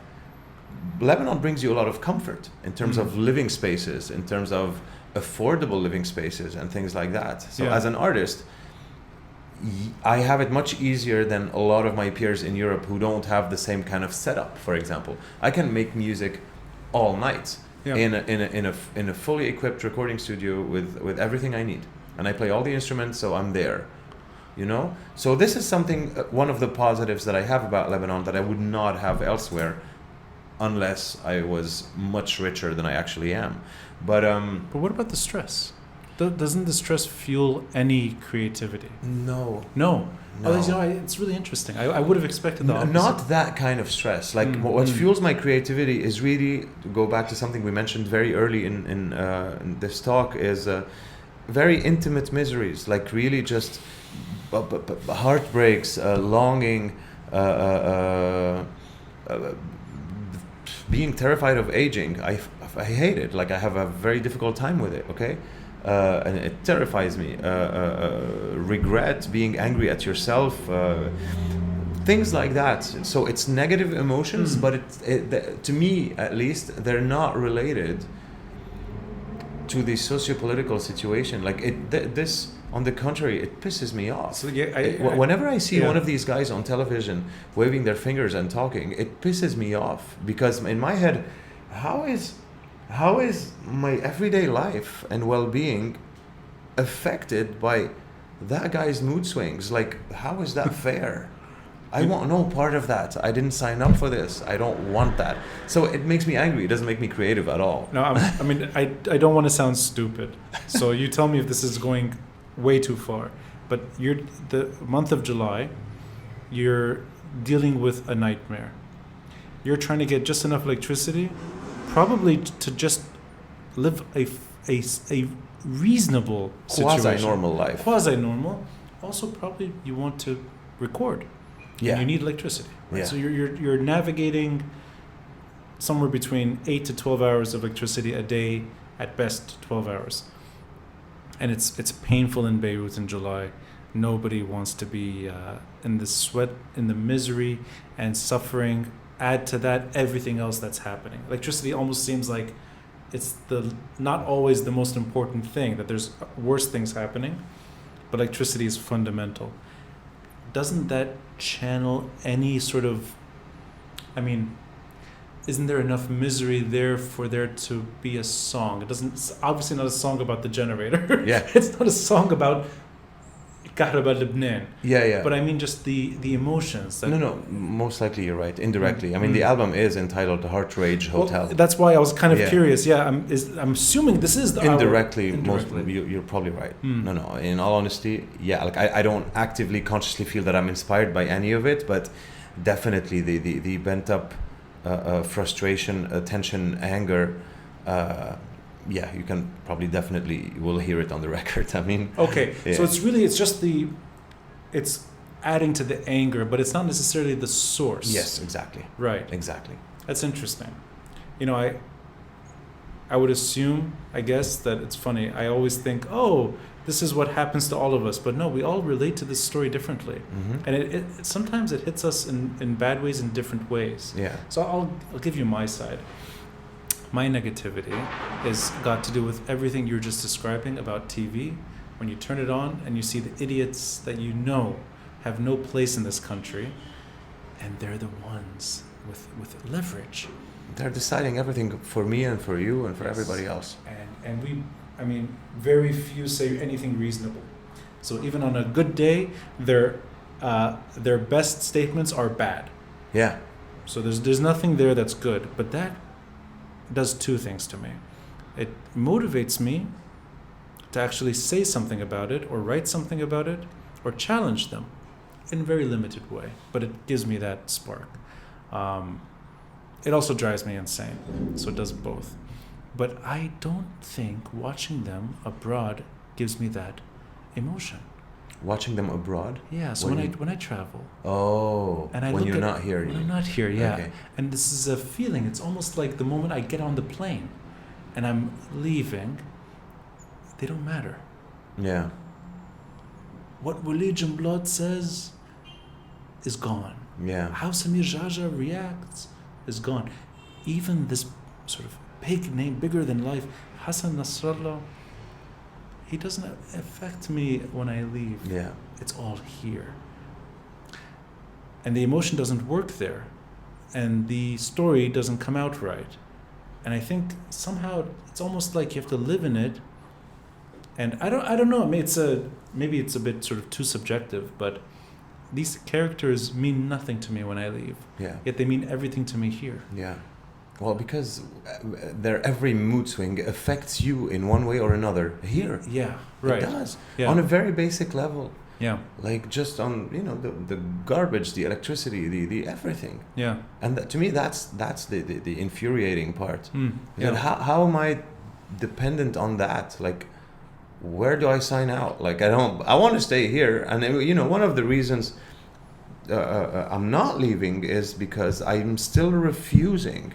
Lebanon brings you a lot of comfort in terms of living spaces, in terms of affordable living spaces and things like that. So as an artist, I have it much easier than a lot of my peers in Europe who don't have the same kind of setup. For example, I can make music all night in a fully equipped recording studio with everything I need, and I play all the instruments, so I'm there. You know, so this is one of the positives that I have about Lebanon that I would not have elsewhere, unless I was much richer than I actually am. But what about the stress? Doesn't the stress fuel any creativity? No. Otherwise, it's really interesting. I would have expected the opposite. Not that kind of stress. Like what fuels my creativity is really, to go back to something we mentioned very early in this talk, is very intimate miseries. Like really just heartbreaks, longing, being terrified of aging. I hate it. Like I have a very difficult time with it. Okay. And it terrifies me. Regret, being angry at yourself, things like that. So it's negative emotions, but to me at least, they're not related to the socio-political situation. Like this, on the contrary, it pisses me off. So whenever I see one of these guys on television waving their fingers and talking, it pisses me off, because in my head, how is my everyday life and well-being affected by that guy's mood swings? Like, how is that fair? I want no part of that. I didn't sign up for this. I don't want that. So it makes me angry. It doesn't make me creative at all. No, I don't want to sound stupid. So you tell me if this is going way too far. But the month of July, you're dealing with a nightmare. You're trying to get just enough electricity, probably to just live a reasonable situation. Quasi-normal life. Quasi-normal. Also, probably you want to record. Yeah. And you need electricity. Right? Yeah. So you're navigating somewhere between 8 to 12 hours of electricity a day, at best 12 hours. And it's painful in Beirut in July. Nobody wants to be in the sweat, in the misery and suffering. Add to that everything else that's happening. Electricity almost seems like it's not always the most important thing, that there's worse things happening, but electricity is fundamental. Doesn't that channel any sort of, isn't there enough misery there for there to be a song? It's obviously not a song about the generator. Yeah. It's not a song about Kahraba Lebanon. Yeah. But just the emotions. No, most likely you're right. Indirectly. The album is entitled Heart Rage Hotel. Well, that's why I was kind of curious. Yeah, I'm assuming this is the indirectly. You're probably right. No. In all honesty, like I don't actively, consciously feel that I'm inspired by any of it, but definitely the bent up frustration, tension, anger. You can probably will hear it on the record. Okay, so it's adding to the anger, but it's not necessarily the source. Yes, exactly. Right. Exactly. That's interesting. I would assume, I guess, that it's funny. I always think, this is what happens to all of us, but no, we all relate to this story differently, and it sometimes it hits us in bad ways, in different ways. Yeah. So I'll give you my side. My negativity is got to do with everything you were just describing about TV. When you turn it on and you see the idiots that have no place in this country, and they're the ones with leverage. They're deciding everything for me and for you and for everybody else. And we, very few say anything reasonable. So even on a good day, their best statements are bad. Yeah. So there's nothing there that's good, but that does two things to me. It motivates me to actually say something about it, or write something about it, or challenge them in a very limited way, but it gives me that spark. It also drives me insane, so it does both. But I don't think watching them abroad gives me that emotion. Watching them abroad? Yeah, so when I travel. Oh, and I when look you're not here. When I'm not here, yeah. Okay. And this is a feeling. It's almost like the moment I get on the plane and I'm leaving, they don't matter. Yeah. What religion blood says is gone. Yeah. How Samir Jaja reacts is gone. Even this sort of big name, bigger than life, Hassan Nasrallah, he doesn't affect me when I leave. Yeah. It's all here. And the emotion doesn't work there. And the story doesn't come out right. And I think somehow it's almost like you have to live in it. And I don't know, maybe it's a bit sort of too subjective, but these characters mean nothing to me when I leave. Yeah. Yet they mean everything to me here. Yeah. Well, because their every mood swing affects you in one way or another. Here, Yeah, right. it does. Yeah. On a very basic level. Yeah, Like just on, you know, the garbage, the electricity, the everything. yeah. And to me, that's the infuriating part. Mm. That Yeah. how am I dependent on that? Like, where do I sign out? Like, I want to stay here. And, you know, one of the reasons I'm not leaving is because I'm still refusing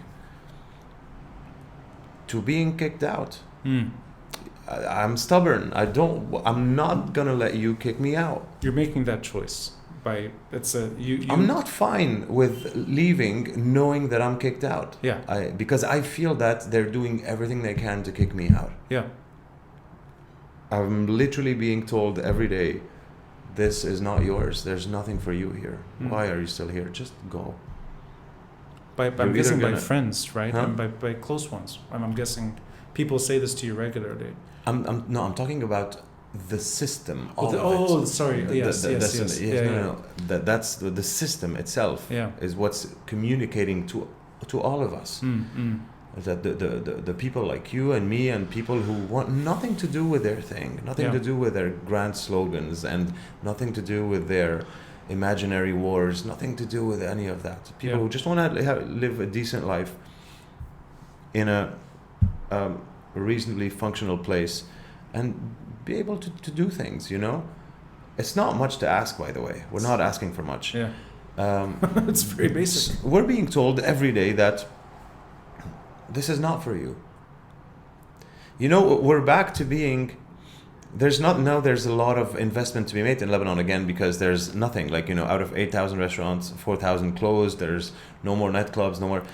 to being kicked out. Mm. I'm stubborn. I'm not gonna let you kick me out. You're making that choice by you. I'm not fine with leaving knowing that I'm kicked out. Yeah. Because I feel that they're doing everything they can to kick me out. Yeah. I'm literally being told every day, this is not yours. There's nothing for you here. Mm. Why are you still here? Just go. I'm You're guessing either by gonna- friends, right? Huh? And by close ones. I'm guessing people say this to you regularly. I'm talking about the system. All Oh, of it. sorry. Yes. No. That's the system itself. Yeah. Is what's communicating to all of us. That the people like you and me and people who want nothing to do with their thing, nothing to do with their grand slogans, and nothing to do with their imaginary wars, nothing to do with any of that. People who just want to live a decent life in a reasonably functional place and be able to do things, you know? It's not much to ask, by the way. We're not asking for much. Yeah. It's very basic. We're being told every day that this is not for you. You know, we're back to being... There's a lot of investment to be made in Lebanon again, because there's nothing. Like, you know, out of 8,000 restaurants, 4,000 closed. There's no more nightclubs, no more...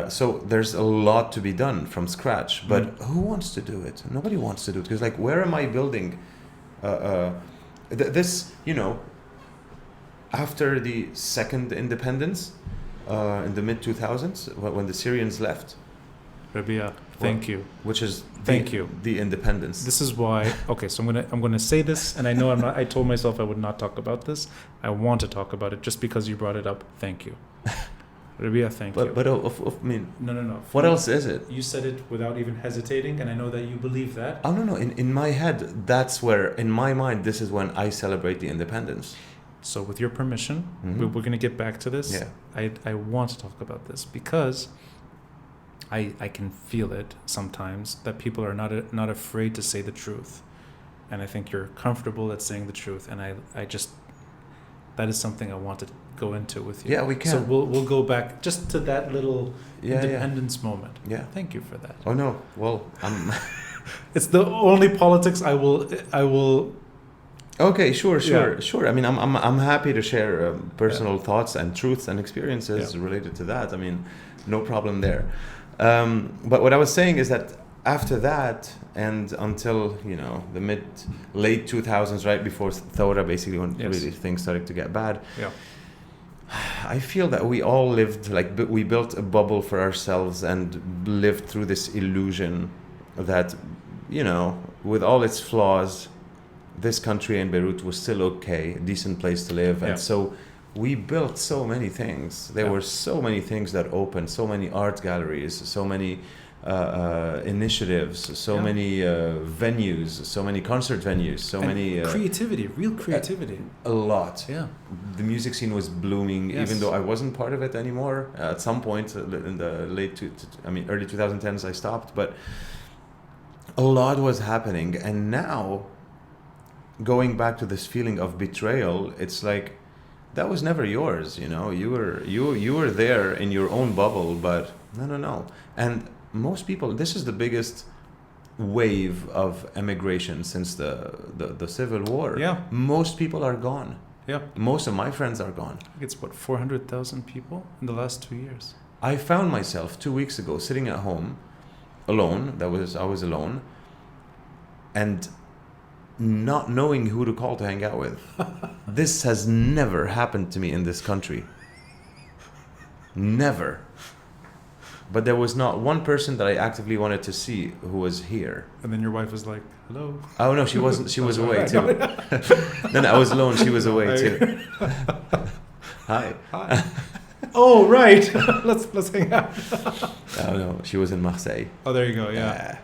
So there's a lot to be done from scratch. But who wants to do it? Nobody wants to do it. Because, like, where am I building this, you know... After the second independence, in the mid-2000s, when the Syrians left... Rabih, thank you. Which is you. The independence. This is why. Okay, so I'm gonna say this, and I know I'm not. I told myself I would not talk about this. I want to talk about it just because you brought it up. Thank you, Rabih. Thank you. But I mean, no. What else is it? You said it without even hesitating, and I know that you believe that. Oh no. In my head, that's where, in my mind, this is when I celebrate the independence. So, with your permission, we're gonna get back to this. Yeah. I want to talk about this because I can feel it sometimes that people are not afraid to say the truth, and I think you're comfortable at saying the truth, and I just that is something I want to go into with you. Yeah, we can. So we'll go back just to that little independence moment. Yeah. Thank you for that. Oh no. Well, It's the only politics I will. Okay, sure. I mean, I'm happy to share personal thoughts and truths and experiences related to that. I mean, no problem there. But what I was saying is that after that, and until, you know, the late 2000s, right before Thawra, basically when really things started to get bad, I feel that we all lived, like, we built a bubble for ourselves and lived through this illusion that, you know, with all its flaws, this country in Beirut was still okay, a decent place to live. And so we built so many things. There were so many things that opened, so many art galleries, so many initiatives, so many venues, so many concert venues, so many... creativity, real creativity. A lot. Yeah. The music scene was blooming, even though I wasn't part of it anymore. At some point in the early 2010s, I stopped. But a lot was happening. And now, going back to this feeling of betrayal, it's like, that was never yours, you know. You were there in your own bubble, but no. And most people, this is the biggest wave of emigration since the Civil War. Yeah. Most people are gone. Yeah. Most of my friends are gone. I think it's 400,000 people in the last 2 years. I found myself 2 weeks ago sitting at home alone. I was alone, and not knowing who to call to hang out with. This has never happened to me in this country. Never. But there was not one person that I actively wanted to see who was here. And then your wife was like, hello. Oh no, she wasn't. She was away too. Then I was alone. She was away too. Hi. Oh, right. let's hang out. Oh no, she was in Marseille. Oh, there you go. Yeah.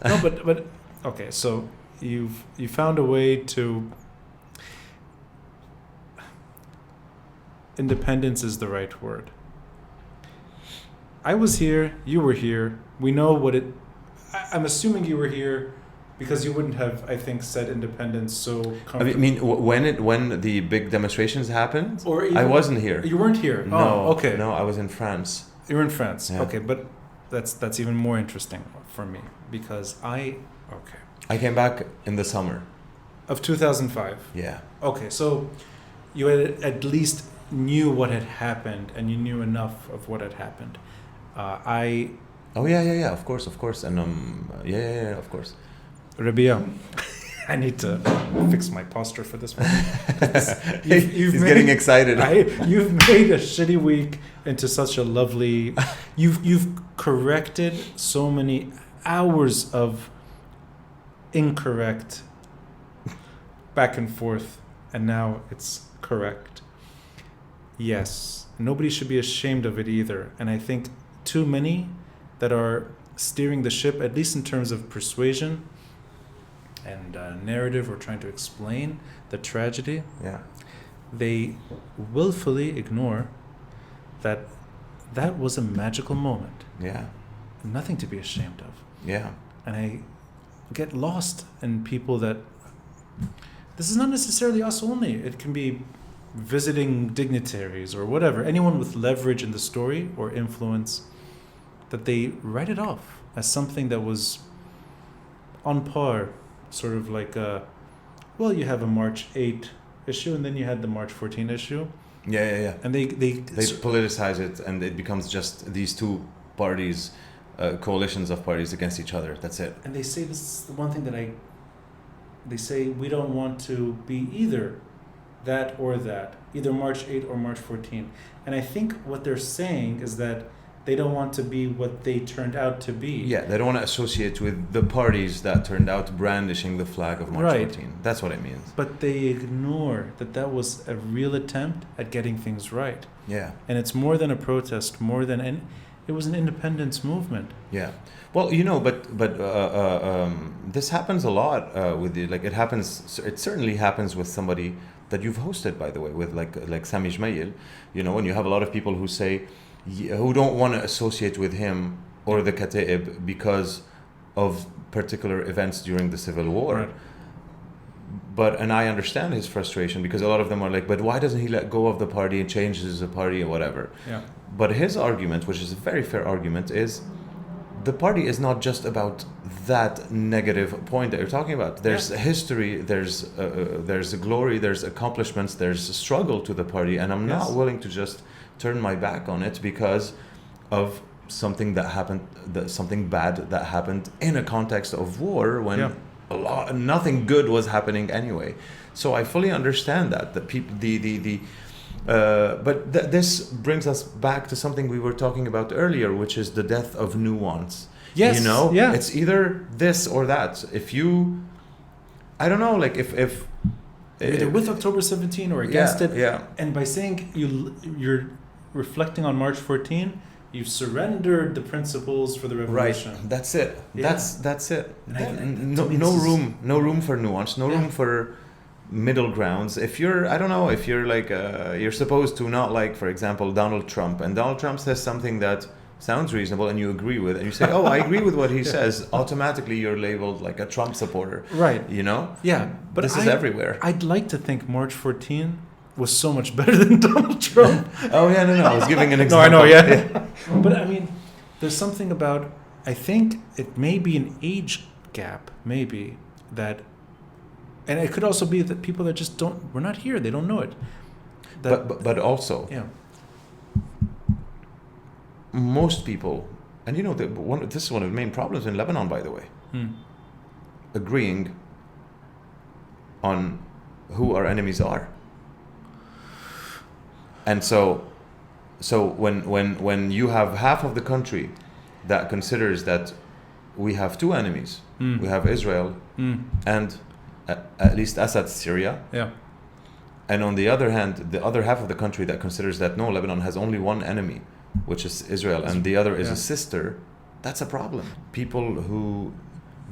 No, but okay. So you found a way to. Independence is the right word. I was here. You were here. We know what it. I'm assuming you were here. Because you wouldn't have, I think, said independence so comfortably. I mean, when the big demonstrations happened, or even, I wasn't here. You weren't here. No, oh, okay. No, I was in France. You were in France. Yeah. Okay, but that's even more interesting for me because I came back in the summer of 2005. Yeah. Okay, so you had at least knew what had happened, and you knew enough of what had happened. Oh yeah. Of course, and of course. Rabih, I need to fix my posture for this one. He's getting excited. You've made a shitty week into such a lovely. You've corrected so many hours of incorrect back and forth, and now it's correct. Yes, nobody should be ashamed of it either, and I think too many that are steering the ship, at least in terms of persuasion and narrative, or trying to explain the tragedy, they willfully ignore that was a magical moment. Yeah. Nothing to be ashamed of. Yeah. And I get lost in people that this is not necessarily us only. It can be visiting dignitaries or whatever, anyone with leverage in the story or influence, that they write it off as something that was on par. Sort of like you have a March 8 issue, and then you had the March 14 issue. Yeah. And they politicize it, and it becomes just these two parties, coalitions of parties against each other. That's it. And they say this is the one thing that they say we don't want to be either that or that, either March 8 or March 14. And I think what they're saying is that they don't want to be what they turned out to be. Yeah, they don't want to associate with the parties that turned out brandishing the flag of March 14. That's what it means. But they ignore that was a real attempt at getting things right. Yeah. And it's more than a protest, it was an independence movement. Yeah. Well, but this happens a lot with you. Like it certainly happens with somebody that you've hosted, by the way, with like Sami Jmail, when you have a lot of people who don't want to associate with him or the Kataib because of particular events during the Civil War. Right. And I understand his frustration, because a lot of them are like, but why doesn't he let go of the party and changes the party or whatever? Yeah. But his argument, which is a very fair argument, is the party is not just about that negative point that you're talking about. There's history, there's glory, there's accomplishments, there's struggle to the party, and I'm not willing to just turn my back on it because of something that happened, something bad that happened in a context of war when nothing good was happening anyway. So I fully understand that the people, this brings us back to something we were talking about earlier, which is the death of nuance. Yes. It's either this or that. If you, I don't know, like if either with October 17 or against it. Yeah. And by saying you're reflecting on March 14, you surrendered the principles for the revolution. Right. That's it. Yeah. That's it. No room for nuance. No room for middle grounds. If you're like you're supposed to not like, for example, Donald Trump, and Donald Trump says something that sounds reasonable and you agree with, and you say, oh, I agree with what he says, automatically you're labeled like a Trump supporter. Right. Yeah. But this is everywhere. I'd like to think March 14 was so much better than Donald Trump. Oh, yeah, no. I was giving an example. No, I know, yeah. But I mean, there's something about, I think it may be an age gap, maybe, that, and it could also be that people that just we're not here, they don't know it. But also, most people, and this is one of the main problems in Lebanon, by the way, agreeing on who our enemies are. And so when you have half of the country that considers that we have two enemies, we have Israel and at least Assad's Syria, And on the other hand, the other half of the country that considers that no, Lebanon has only one enemy, which is Israel, and the other is a sister, that's a problem. People who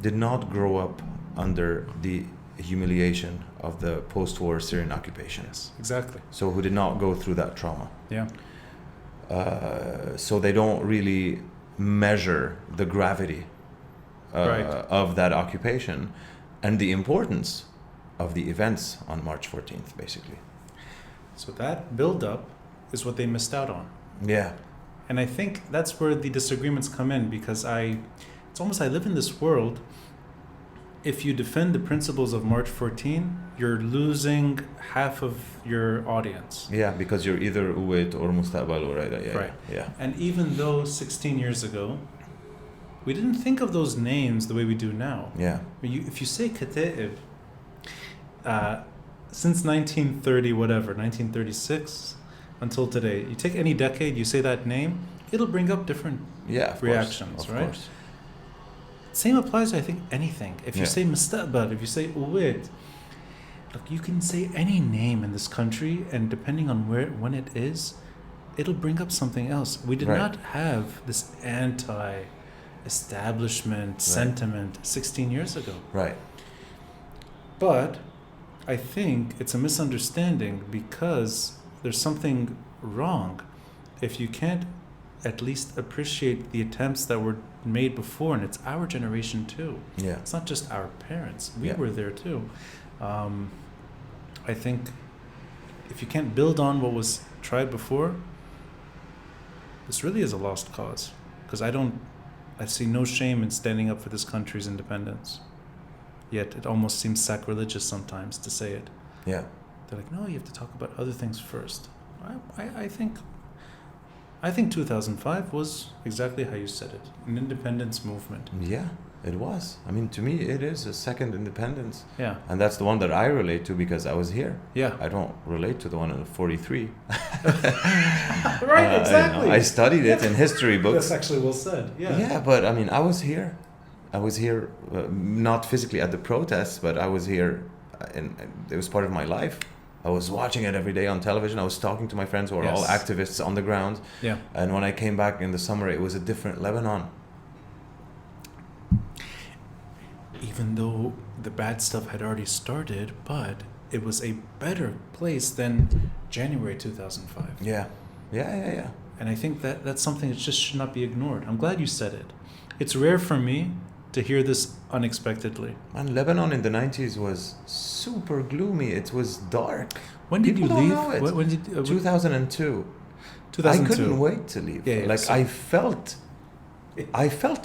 did not grow up under the humiliation of the post-war Syrian occupation. Yes, exactly. So who did not go through that trauma. Yeah. So they don't really measure the gravity of that occupation and the importance of the events on March 14th, basically. So that build-up is what they missed out on. Yeah. And I think that's where the disagreements come in, because it's almost I live in this world. If you defend the principles of March 14, you're losing half of your audience. Yeah, because you're either Uwait or Mustaqbal or right. Yeah. And even though 16 years ago, we didn't think of those names the way we do now. Yeah. If you say Kata'ib, since 1930, 1936 until today, you take any decade, you say that name, it'll bring up different reactions, of right? Course. Same applies to, I think, anything. If you say Mustaqbal, if you say Uwait, look, you can say any name in this country, and depending on when it is, it'll bring up something else. We did not have this anti-establishment sentiment 16 years ago. Right. But I think it's a misunderstanding, because there's something wrong if you can't at least appreciate the attempts that were made before, and it's our generation too. Yeah. It's not just our parents. We were there too. I think if you can't build on what was tried before, this really is a lost cause. Because I see no shame in standing up for this country's independence. Yet it almost seems sacrilegious sometimes to say it. Yeah. They're like, no, you have to talk about other things first. I think 2005 was exactly how you said it, an independence movement. Yeah, it was. I mean, to me, it is a second independence. Yeah. And that's the one that I relate to because I was here. Yeah. I don't relate to the one in 43. Right, exactly. I studied it in history books. That's actually well said. Yeah. Yeah, but I mean, I was here. Not physically at the protests, but I was here, and it was part of my life. I was watching it every day on television. I was talking to my friends who are all activists on the ground. Yeah. And when I came back in the summer, it was a different Lebanon. Even though the bad stuff had already started, but it was a better place than January 2005. Yeah. And I think that's something that just should not be ignored. I'm glad you said it. It's rare for me to hear this unexpectedly. Man, Lebanon in the 90s was super gloomy. It was dark. When did People you leave? Don't know it. When did 2002. 2002. I couldn't wait to leave. I felt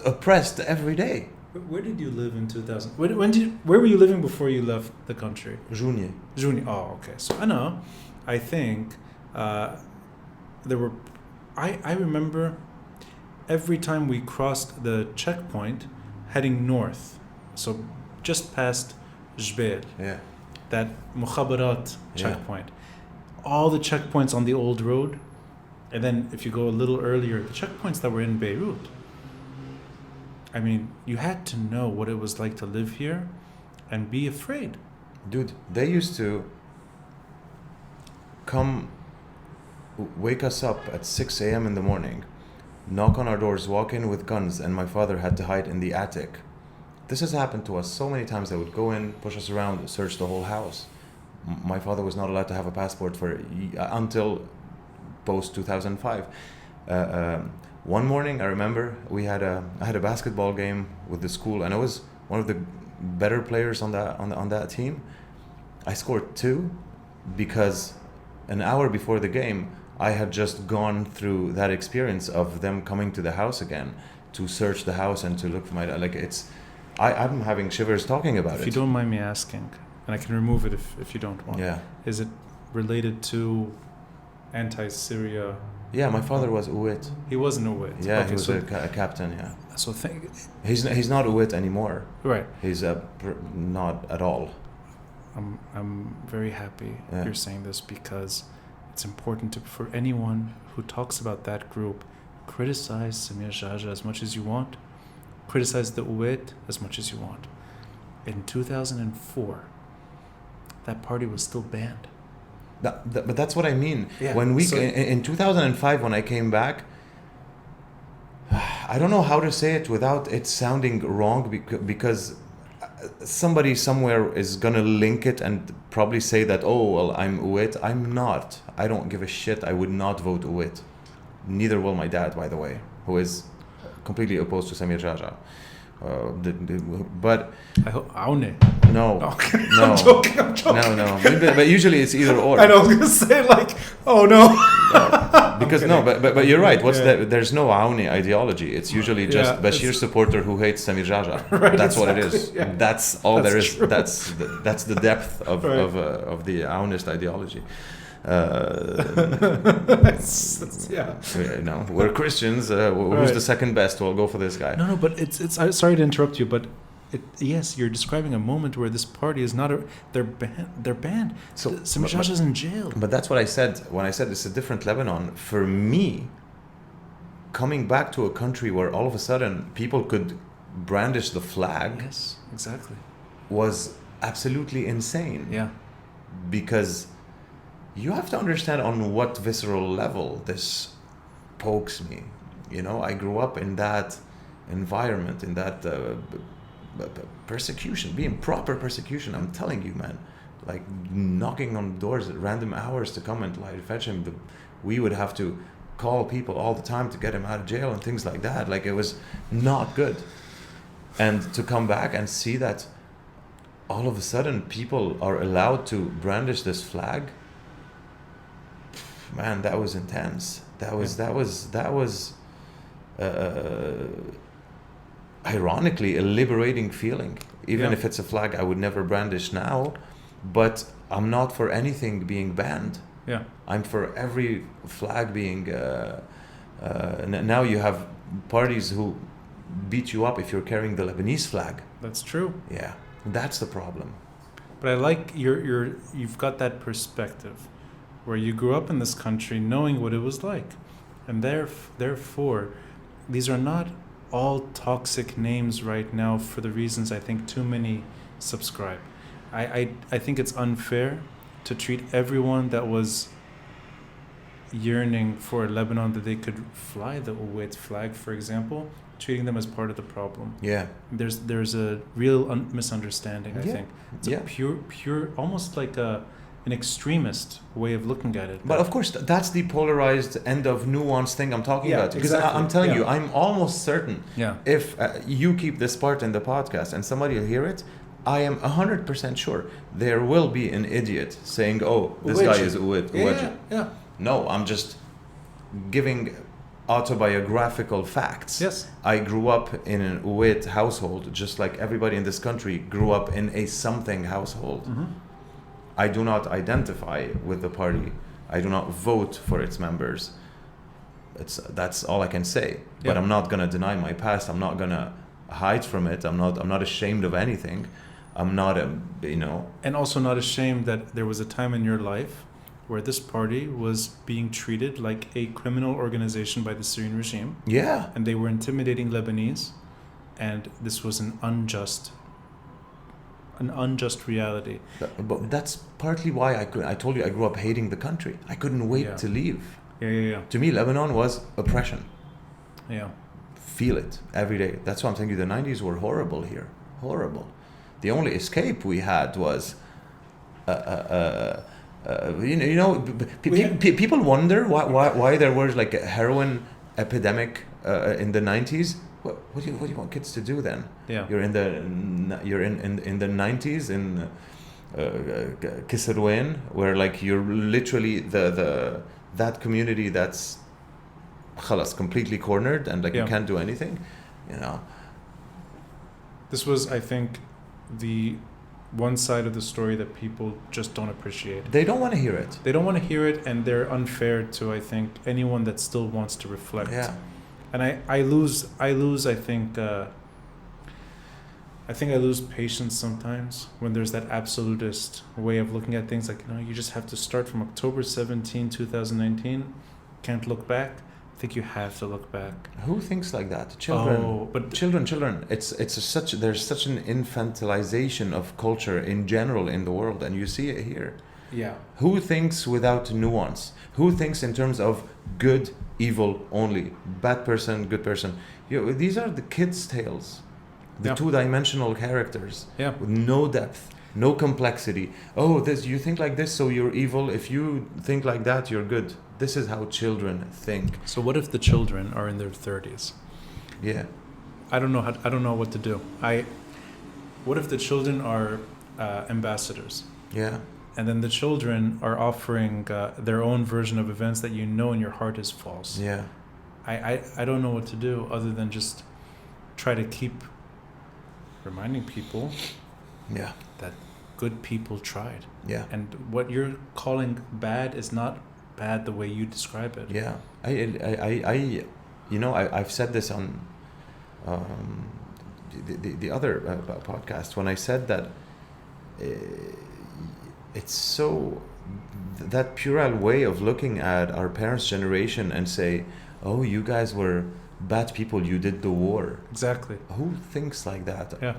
oppressed every day. Where did you live in 2000? Where were you living before you left the country? Jounier. Oh, okay. So I know. I think there were. I remember every time we crossed the checkpoint, heading north, so just past Jbeil, that Mukhabarat checkpoint, all the checkpoints on the old road, and then if you go a little earlier, the checkpoints that were in Beirut. I mean, you had to know what it was like to live here and be afraid. Dude, they used to come wake us up at 6 a.m. in the morning, knock on our doors, walk in with guns, and my father had to hide in the attic. This has happened to us so many times. They would go in, push us around, search the whole house. My father was not allowed to have a passport until post 2005. One morning, I remember I had a basketball game with the school, and I was one of the better players on that team. I scored 2 because an hour before the game, I had just gone through that experience of them coming to the house again to search the house and to look for my I'm having shivers talking about it. If you don't mind me asking, and I can remove it if you don't want. Yeah. Is it related to anti-Syria? Yeah, my father was Uwait. He was an Uwait. Yeah, he was a captain. Yeah. So he's not Uwait anymore. Right. He's not at all. I'm very happy you're saying this, because it's important for anyone who talks about that group, criticize Samir Jaja as much as you want, criticize the Uwait as much as you want. In 2004, that party was still banned. But that's what I mean. Yeah. When we So- in 2005, when I came back, I don't know how to say it without it sounding wrong, because somebody somewhere is gonna link it and probably say that, oh well, I'm Uwit. I'm not. I don't give a shit. I would not vote Uwit. Neither will my dad, by the way, who is completely opposed to Samir Jaja. But I hope Aune. no, Okay. no, I'm joking. no. But usually it's either or. I know. I was gonna say like, oh no. Because I'm but you're right. What's Yeah. that? There's no Aouni ideology. It's usually just Yeah, Bashir it's- supporter who hates Samir Jaja. Right, That's what it is. exactly, yeah. That's all there That's is. true. That's the depth of Right. of the Aounist ideology. Yeah. No, we're Christians. Who's Right. the second best? We'll go for this guy. No, but it's. I'm sorry to interrupt you, but yes, you're describing a moment where this party is not a. They're banned. So, Samir Jaja's in jail. But that's what I said when I said it's a different Lebanon. For me, coming back to a country where all of a sudden people could brandish the flag Yes, exactly. was absolutely insane. Yeah. Because you have to understand on what visceral level this pokes me. You know, I grew up in that environment, in that persecution, being proper persecution. I'm telling you, man, like knocking on doors at random hours to come and like fetch him. We would have to call people all the time to get him out of jail and things like that. Like, it was not good. And to come back and see that all of a sudden people are allowed to brandish this flag, man, that was intense. That was ironically a liberating feeling, even Yeah. if it's a flag I would never brandish now. But I'm not for anything being banned. Yeah. I'm for every flag being now you have parties who beat you up if you're carrying the Lebanese flag. That's true. Yeah, that's the problem. But I like you've got that perspective where you grew up in this country knowing what it was like. And therefore, these are not all toxic names right now for the reasons I think too many subscribe. I think it's unfair to treat everyone that was yearning for a Lebanon that they could fly the Uwait flag, for example, treating them as part of the problem. Yeah. There's a real misunderstanding, I Yeah. think. It's Yeah. a pure, almost like an extremist way of looking at it. But of course, that's the polarized end of nuance thing I'm talking Yeah, about. Because exactly. I'm telling Yeah. you, I'm almost certain Yeah. if you keep this part in the podcast and somebody will hear it, I am 100% sure there will be an idiot saying, oh, this guy is Uwid. Yeah. No, I'm just giving autobiographical facts. Yes. I grew up in an Uwid household, just like everybody in this country grew up in a something household. Mm-hmm. I do not identify with the party. I do not vote for its members. That's all I can say. But Yeah. I'm not gonna deny my past. I'm not gonna hide from it. I'm not ashamed of anything. I'm not And also not ashamed that there was a time in your life where this party was being treated like a criminal organization by the Syrian regime, Yeah. and they were intimidating Lebanese, and this was an unjust reality. But that's partly why I told you I grew up hating the country. I couldn't wait Yeah. to leave. Yeah. To me, Lebanon was oppression. Yeah. Feel it every day. That's why I'm telling you, the 90s were horrible here. Horrible. The only escape we had was, people wonder why there was like a heroin epidemic in the 90s. What do you want kids to do then? Yeah. You're in the 90s in Kisarwain, where like you're literally that community that's khalas, completely cornered and like Yeah. you can't do anything, This was, I think, the one side of the story that people just don't appreciate. They don't want to hear it. They don't want to hear it, and they're unfair to, I think, anyone that still wants to reflect. Yeah. And I lose. I think I lose patience sometimes when there's that absolutist way of looking at things. Like, you just have to start from October 17, 2019. Can't look back. I think you have to look back. Who thinks like that? Children. Oh, but Children. There's such an infantilization of culture in general in the world, and you see it here. Yeah. Who thinks without nuance? Who thinks in terms of good, evil only? Bad person, good person. These are the kids' tales. The two-dimensional characters with no depth, no complexity. Oh, you think like this, so you're evil. If you think like that, you're good. This is how children think. So what if the children are in their 30s? Yeah. I don't know what to do. What if the children are ambassadors? Yeah. And then the children are offering their own version of events that in your heart is false. Yeah. I don't know what to do other than just try to keep reminding people that good people tried. Yeah. And what you're calling bad is not bad the way you describe it. Yeah. I've said this on the other podcast when I said that it's so that puerile way of looking at our parents' generation and say, oh, you guys were bad people, you did the war. Exactly. Who thinks like that? Yeah.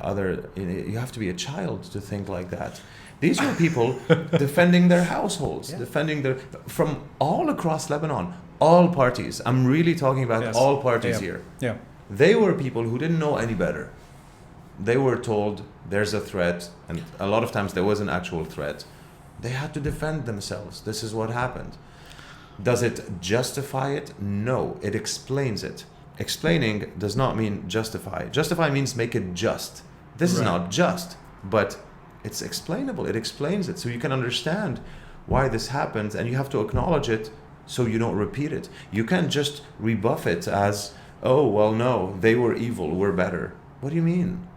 You have to be a child to think like that. These were people defending their households, defending from all across Lebanon, all parties. I'm really talking about all parties here. Yeah. They were people who didn't know any better. They were told there's a threat, and a lot of times there was an actual threat. They had to defend themselves. This is what happened. Does it justify it? No, it explains it. Explaining does not mean justify. Justify means make it just. This is not just, but it's explainable. It explains it so you can understand why this happens, and you have to acknowledge it so you don't repeat it. You can't just rebuff it as, oh, well, no, they were evil, we're better. What do you mean?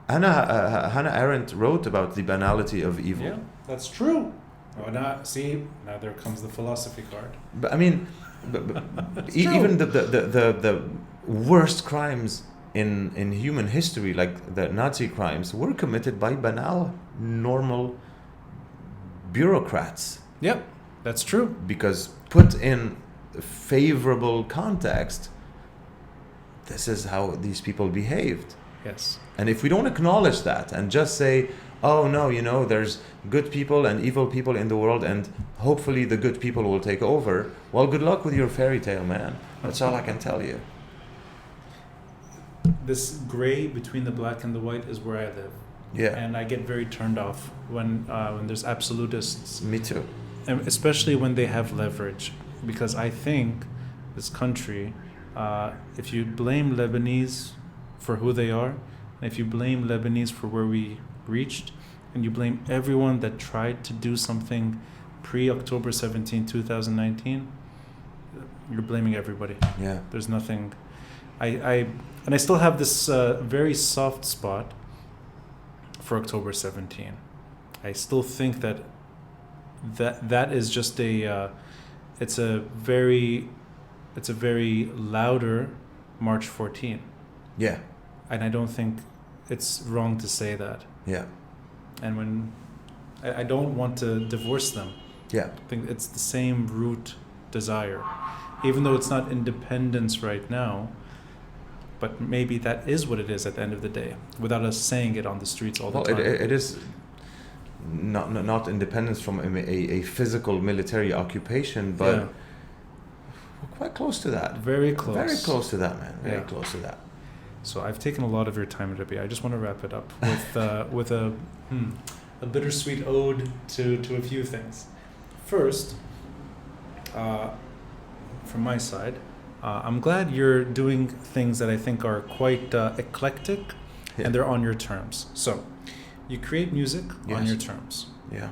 Hannah Arendt wrote about the banality of evil. Yeah, that's true. Oh, now there comes the philosophy card. But I mean, even the worst crimes in human history, like the Nazi crimes, were committed by banal, normal bureaucrats. Yep, that's true. Because put in favorable context, this is how these people behaved. Yes. And if we don't acknowledge that and just say, oh no, there's good people and evil people in the world, and hopefully the good people will take over, well, good luck with your fairy tale, man. That's all I can tell you. This gray between the black and the white is where I live. Yeah. And I get very turned off when there's absolutists. Me too. And especially when they have leverage. Because I think this country, if you blame Lebanese for who they are, and if you blame Lebanese for where we reached, and you blame everyone that tried to do something pre-October 17, 2019, you're blaming everybody. Yeah. There's nothing... I still have this very soft spot for October 17. I still think that is just it's a very louder March 14. Yeah. And I don't think it's wrong to say that. Yeah. And when I don't want to divorce them. Yeah. I think it's the same root desire. Even though it's not independence right now, but maybe that is what it is at the end of the day, without us saying it on the streets all the time. It is not independence from a physical military occupation, but we're quite close to that. Very close. Very close to that, man. Very close to that. So I've taken a lot of your time, Rabih. I just want to wrap it up with a bittersweet ode to a few things. First, from my side, I'm glad you're doing things that I think are quite eclectic, and they're on your terms. So, you create music on your terms. Yeah.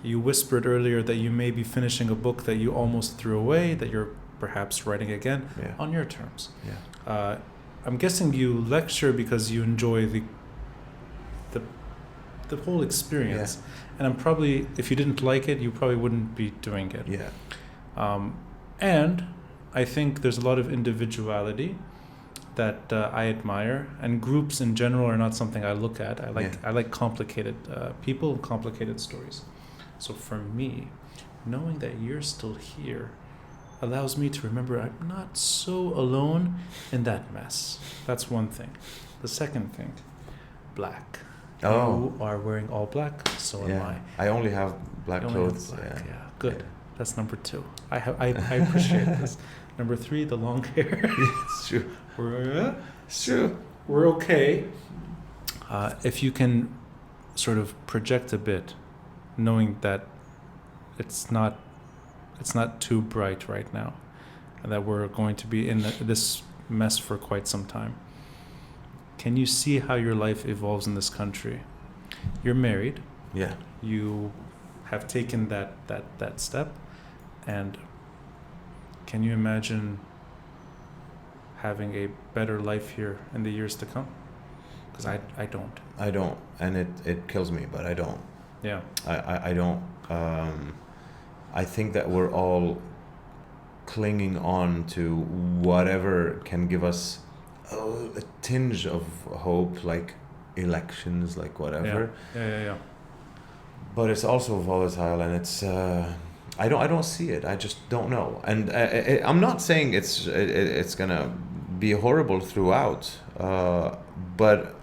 You whispered earlier that you may be finishing a book that you almost threw away, that you're perhaps writing again, on your terms. Yeah. I'm guessing you lecture because you enjoy the whole experience. And I'm probably, if you didn't like it, you probably wouldn't be doing it. Yeah. And I think there's a lot of individuality that I admire, and groups in general are not something I look at. I like complicated people and complicated stories. So for me, knowing that you're still here allows me to remember I'm not so alone in that mess. That's one thing. The second thing, black. Oh. You are wearing all black, so am I. I only have Black You only have clothes. black, Yeah. Good. That's number 2. I appreciate this. Number 3, the long hair. It's true. It's true. We're okay. If you can sort of project a bit, knowing that it's not too bright right now, and that we're going to be in this mess for quite some time. Can you see how your life evolves in this country? You're married. Yeah. You have taken that step, and can you imagine having a better life here in the years to come? Because I don't. I don't, and it kills me, but I don't. Yeah. I don't. I think that we're all clinging on to whatever can give us a tinge of hope, like elections, like whatever. Yeah. But it's also volatile, and it's I don't see it. I just don't know. And I'm not saying it's gonna be horrible throughout, but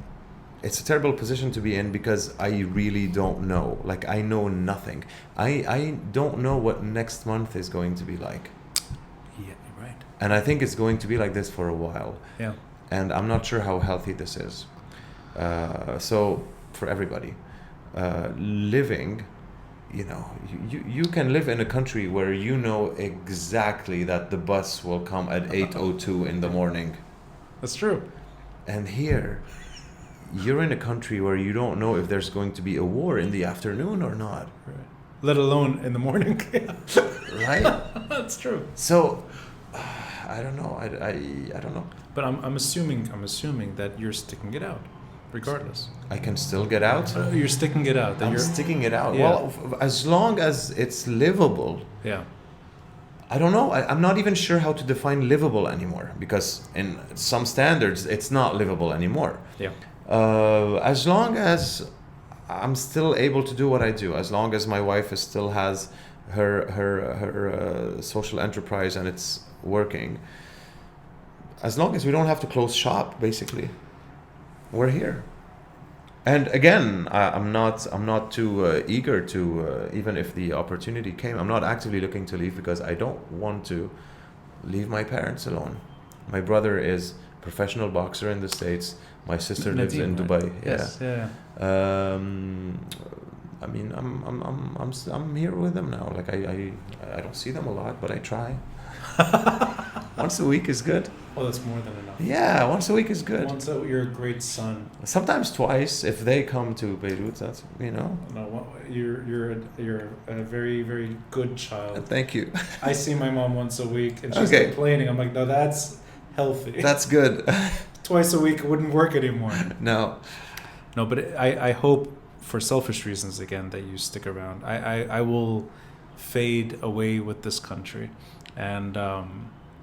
it's a terrible position to be in because I really don't know. Like, I know nothing. I don't know what next month is going to be like. Yeah, you're right. And I think it's going to be like this for a while. Yeah. And I'm not sure how healthy this is. So for everybody, living, you can live in a country where you know exactly that the bus will come at 8:02 in the morning. That's true. And here, you're in a country where you don't know if there's going to be a war in the afternoon or not. Right. Let alone in the morning. Right? That's true. So, I don't know. I don't know. But I'm assuming that you're sticking it out, regardless. I can still get out. You're sticking it out. I'm sticking it out. Yeah. Well, as long as it's livable. Yeah. I don't know. I'm not even sure how to define livable anymore, because in some standards, it's not livable anymore. Yeah. As long as I'm still able to do what I do, as long as my wife still has her social enterprise and it's working, as long as we don't have to close shop, basically, we're here. And again, I'm not too eager to, even if the opportunity came, I'm not actively looking to leave because I don't want to leave my parents alone. My brother is a professional boxer in the States. My sister lives in Dubai. Yes, yeah. I mean, I'm here with them now. Like I don't see them a lot, but I try. Once a week is good. Oh, that's more than enough. Yeah, once a week is good. You're a great son. Sometimes twice if they come to Beirut. That's No, you're a very, very good child. Thank you. I see my mom once a week, and she's complaining. I'm like, no, that's healthy. That's good. Twice a week wouldn't work anymore. No, but I hope, for selfish reasons again, that you stick around. I will fade away with this country, and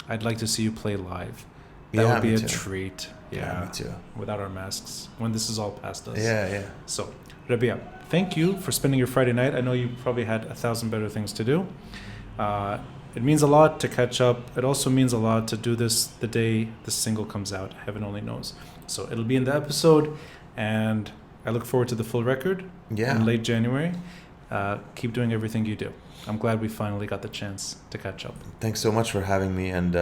I'd like to see you play live. That would be a treat. Yeah, me too. Without our masks, when this is all past us. Yeah. So, Rabih, thank you for spending your Friday night. I know you probably had 1,000 better things to do. It means a lot to catch up. It also means a lot to do this the day the single comes out. Heaven only knows. So it'll be in the episode, and I look forward to the full record in late January. Keep doing everything you do. I'm glad we finally got the chance to catch up. Thanks so much for having me. And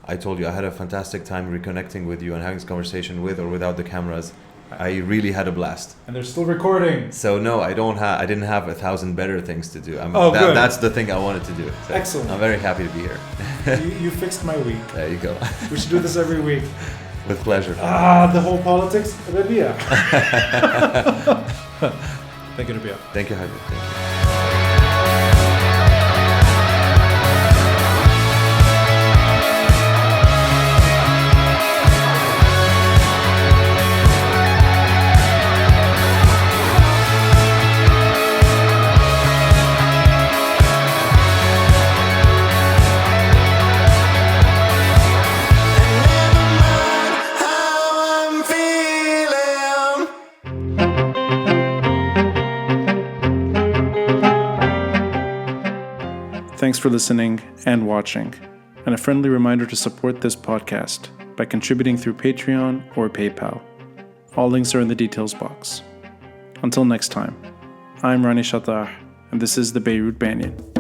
I told you I had a fantastic time reconnecting with you and having this conversation with or without the cameras. I really had a blast. And they're still recording. So no, I didn't have 1,000 better things to do. Good. That's the thing I wanted to do. So excellent. I'm very happy to be here. you fixed my week. There you go. We should do this every week. With pleasure. The whole politics, Rabih. Thank you, Rabih. Thank you, Habib. Thank you. Thanks for listening and watching, and a friendly reminder to support this podcast by contributing through Patreon or PayPal. All links are in the details box. Until next time, I'm Rani Shatah, and this is the Beirut Banyan.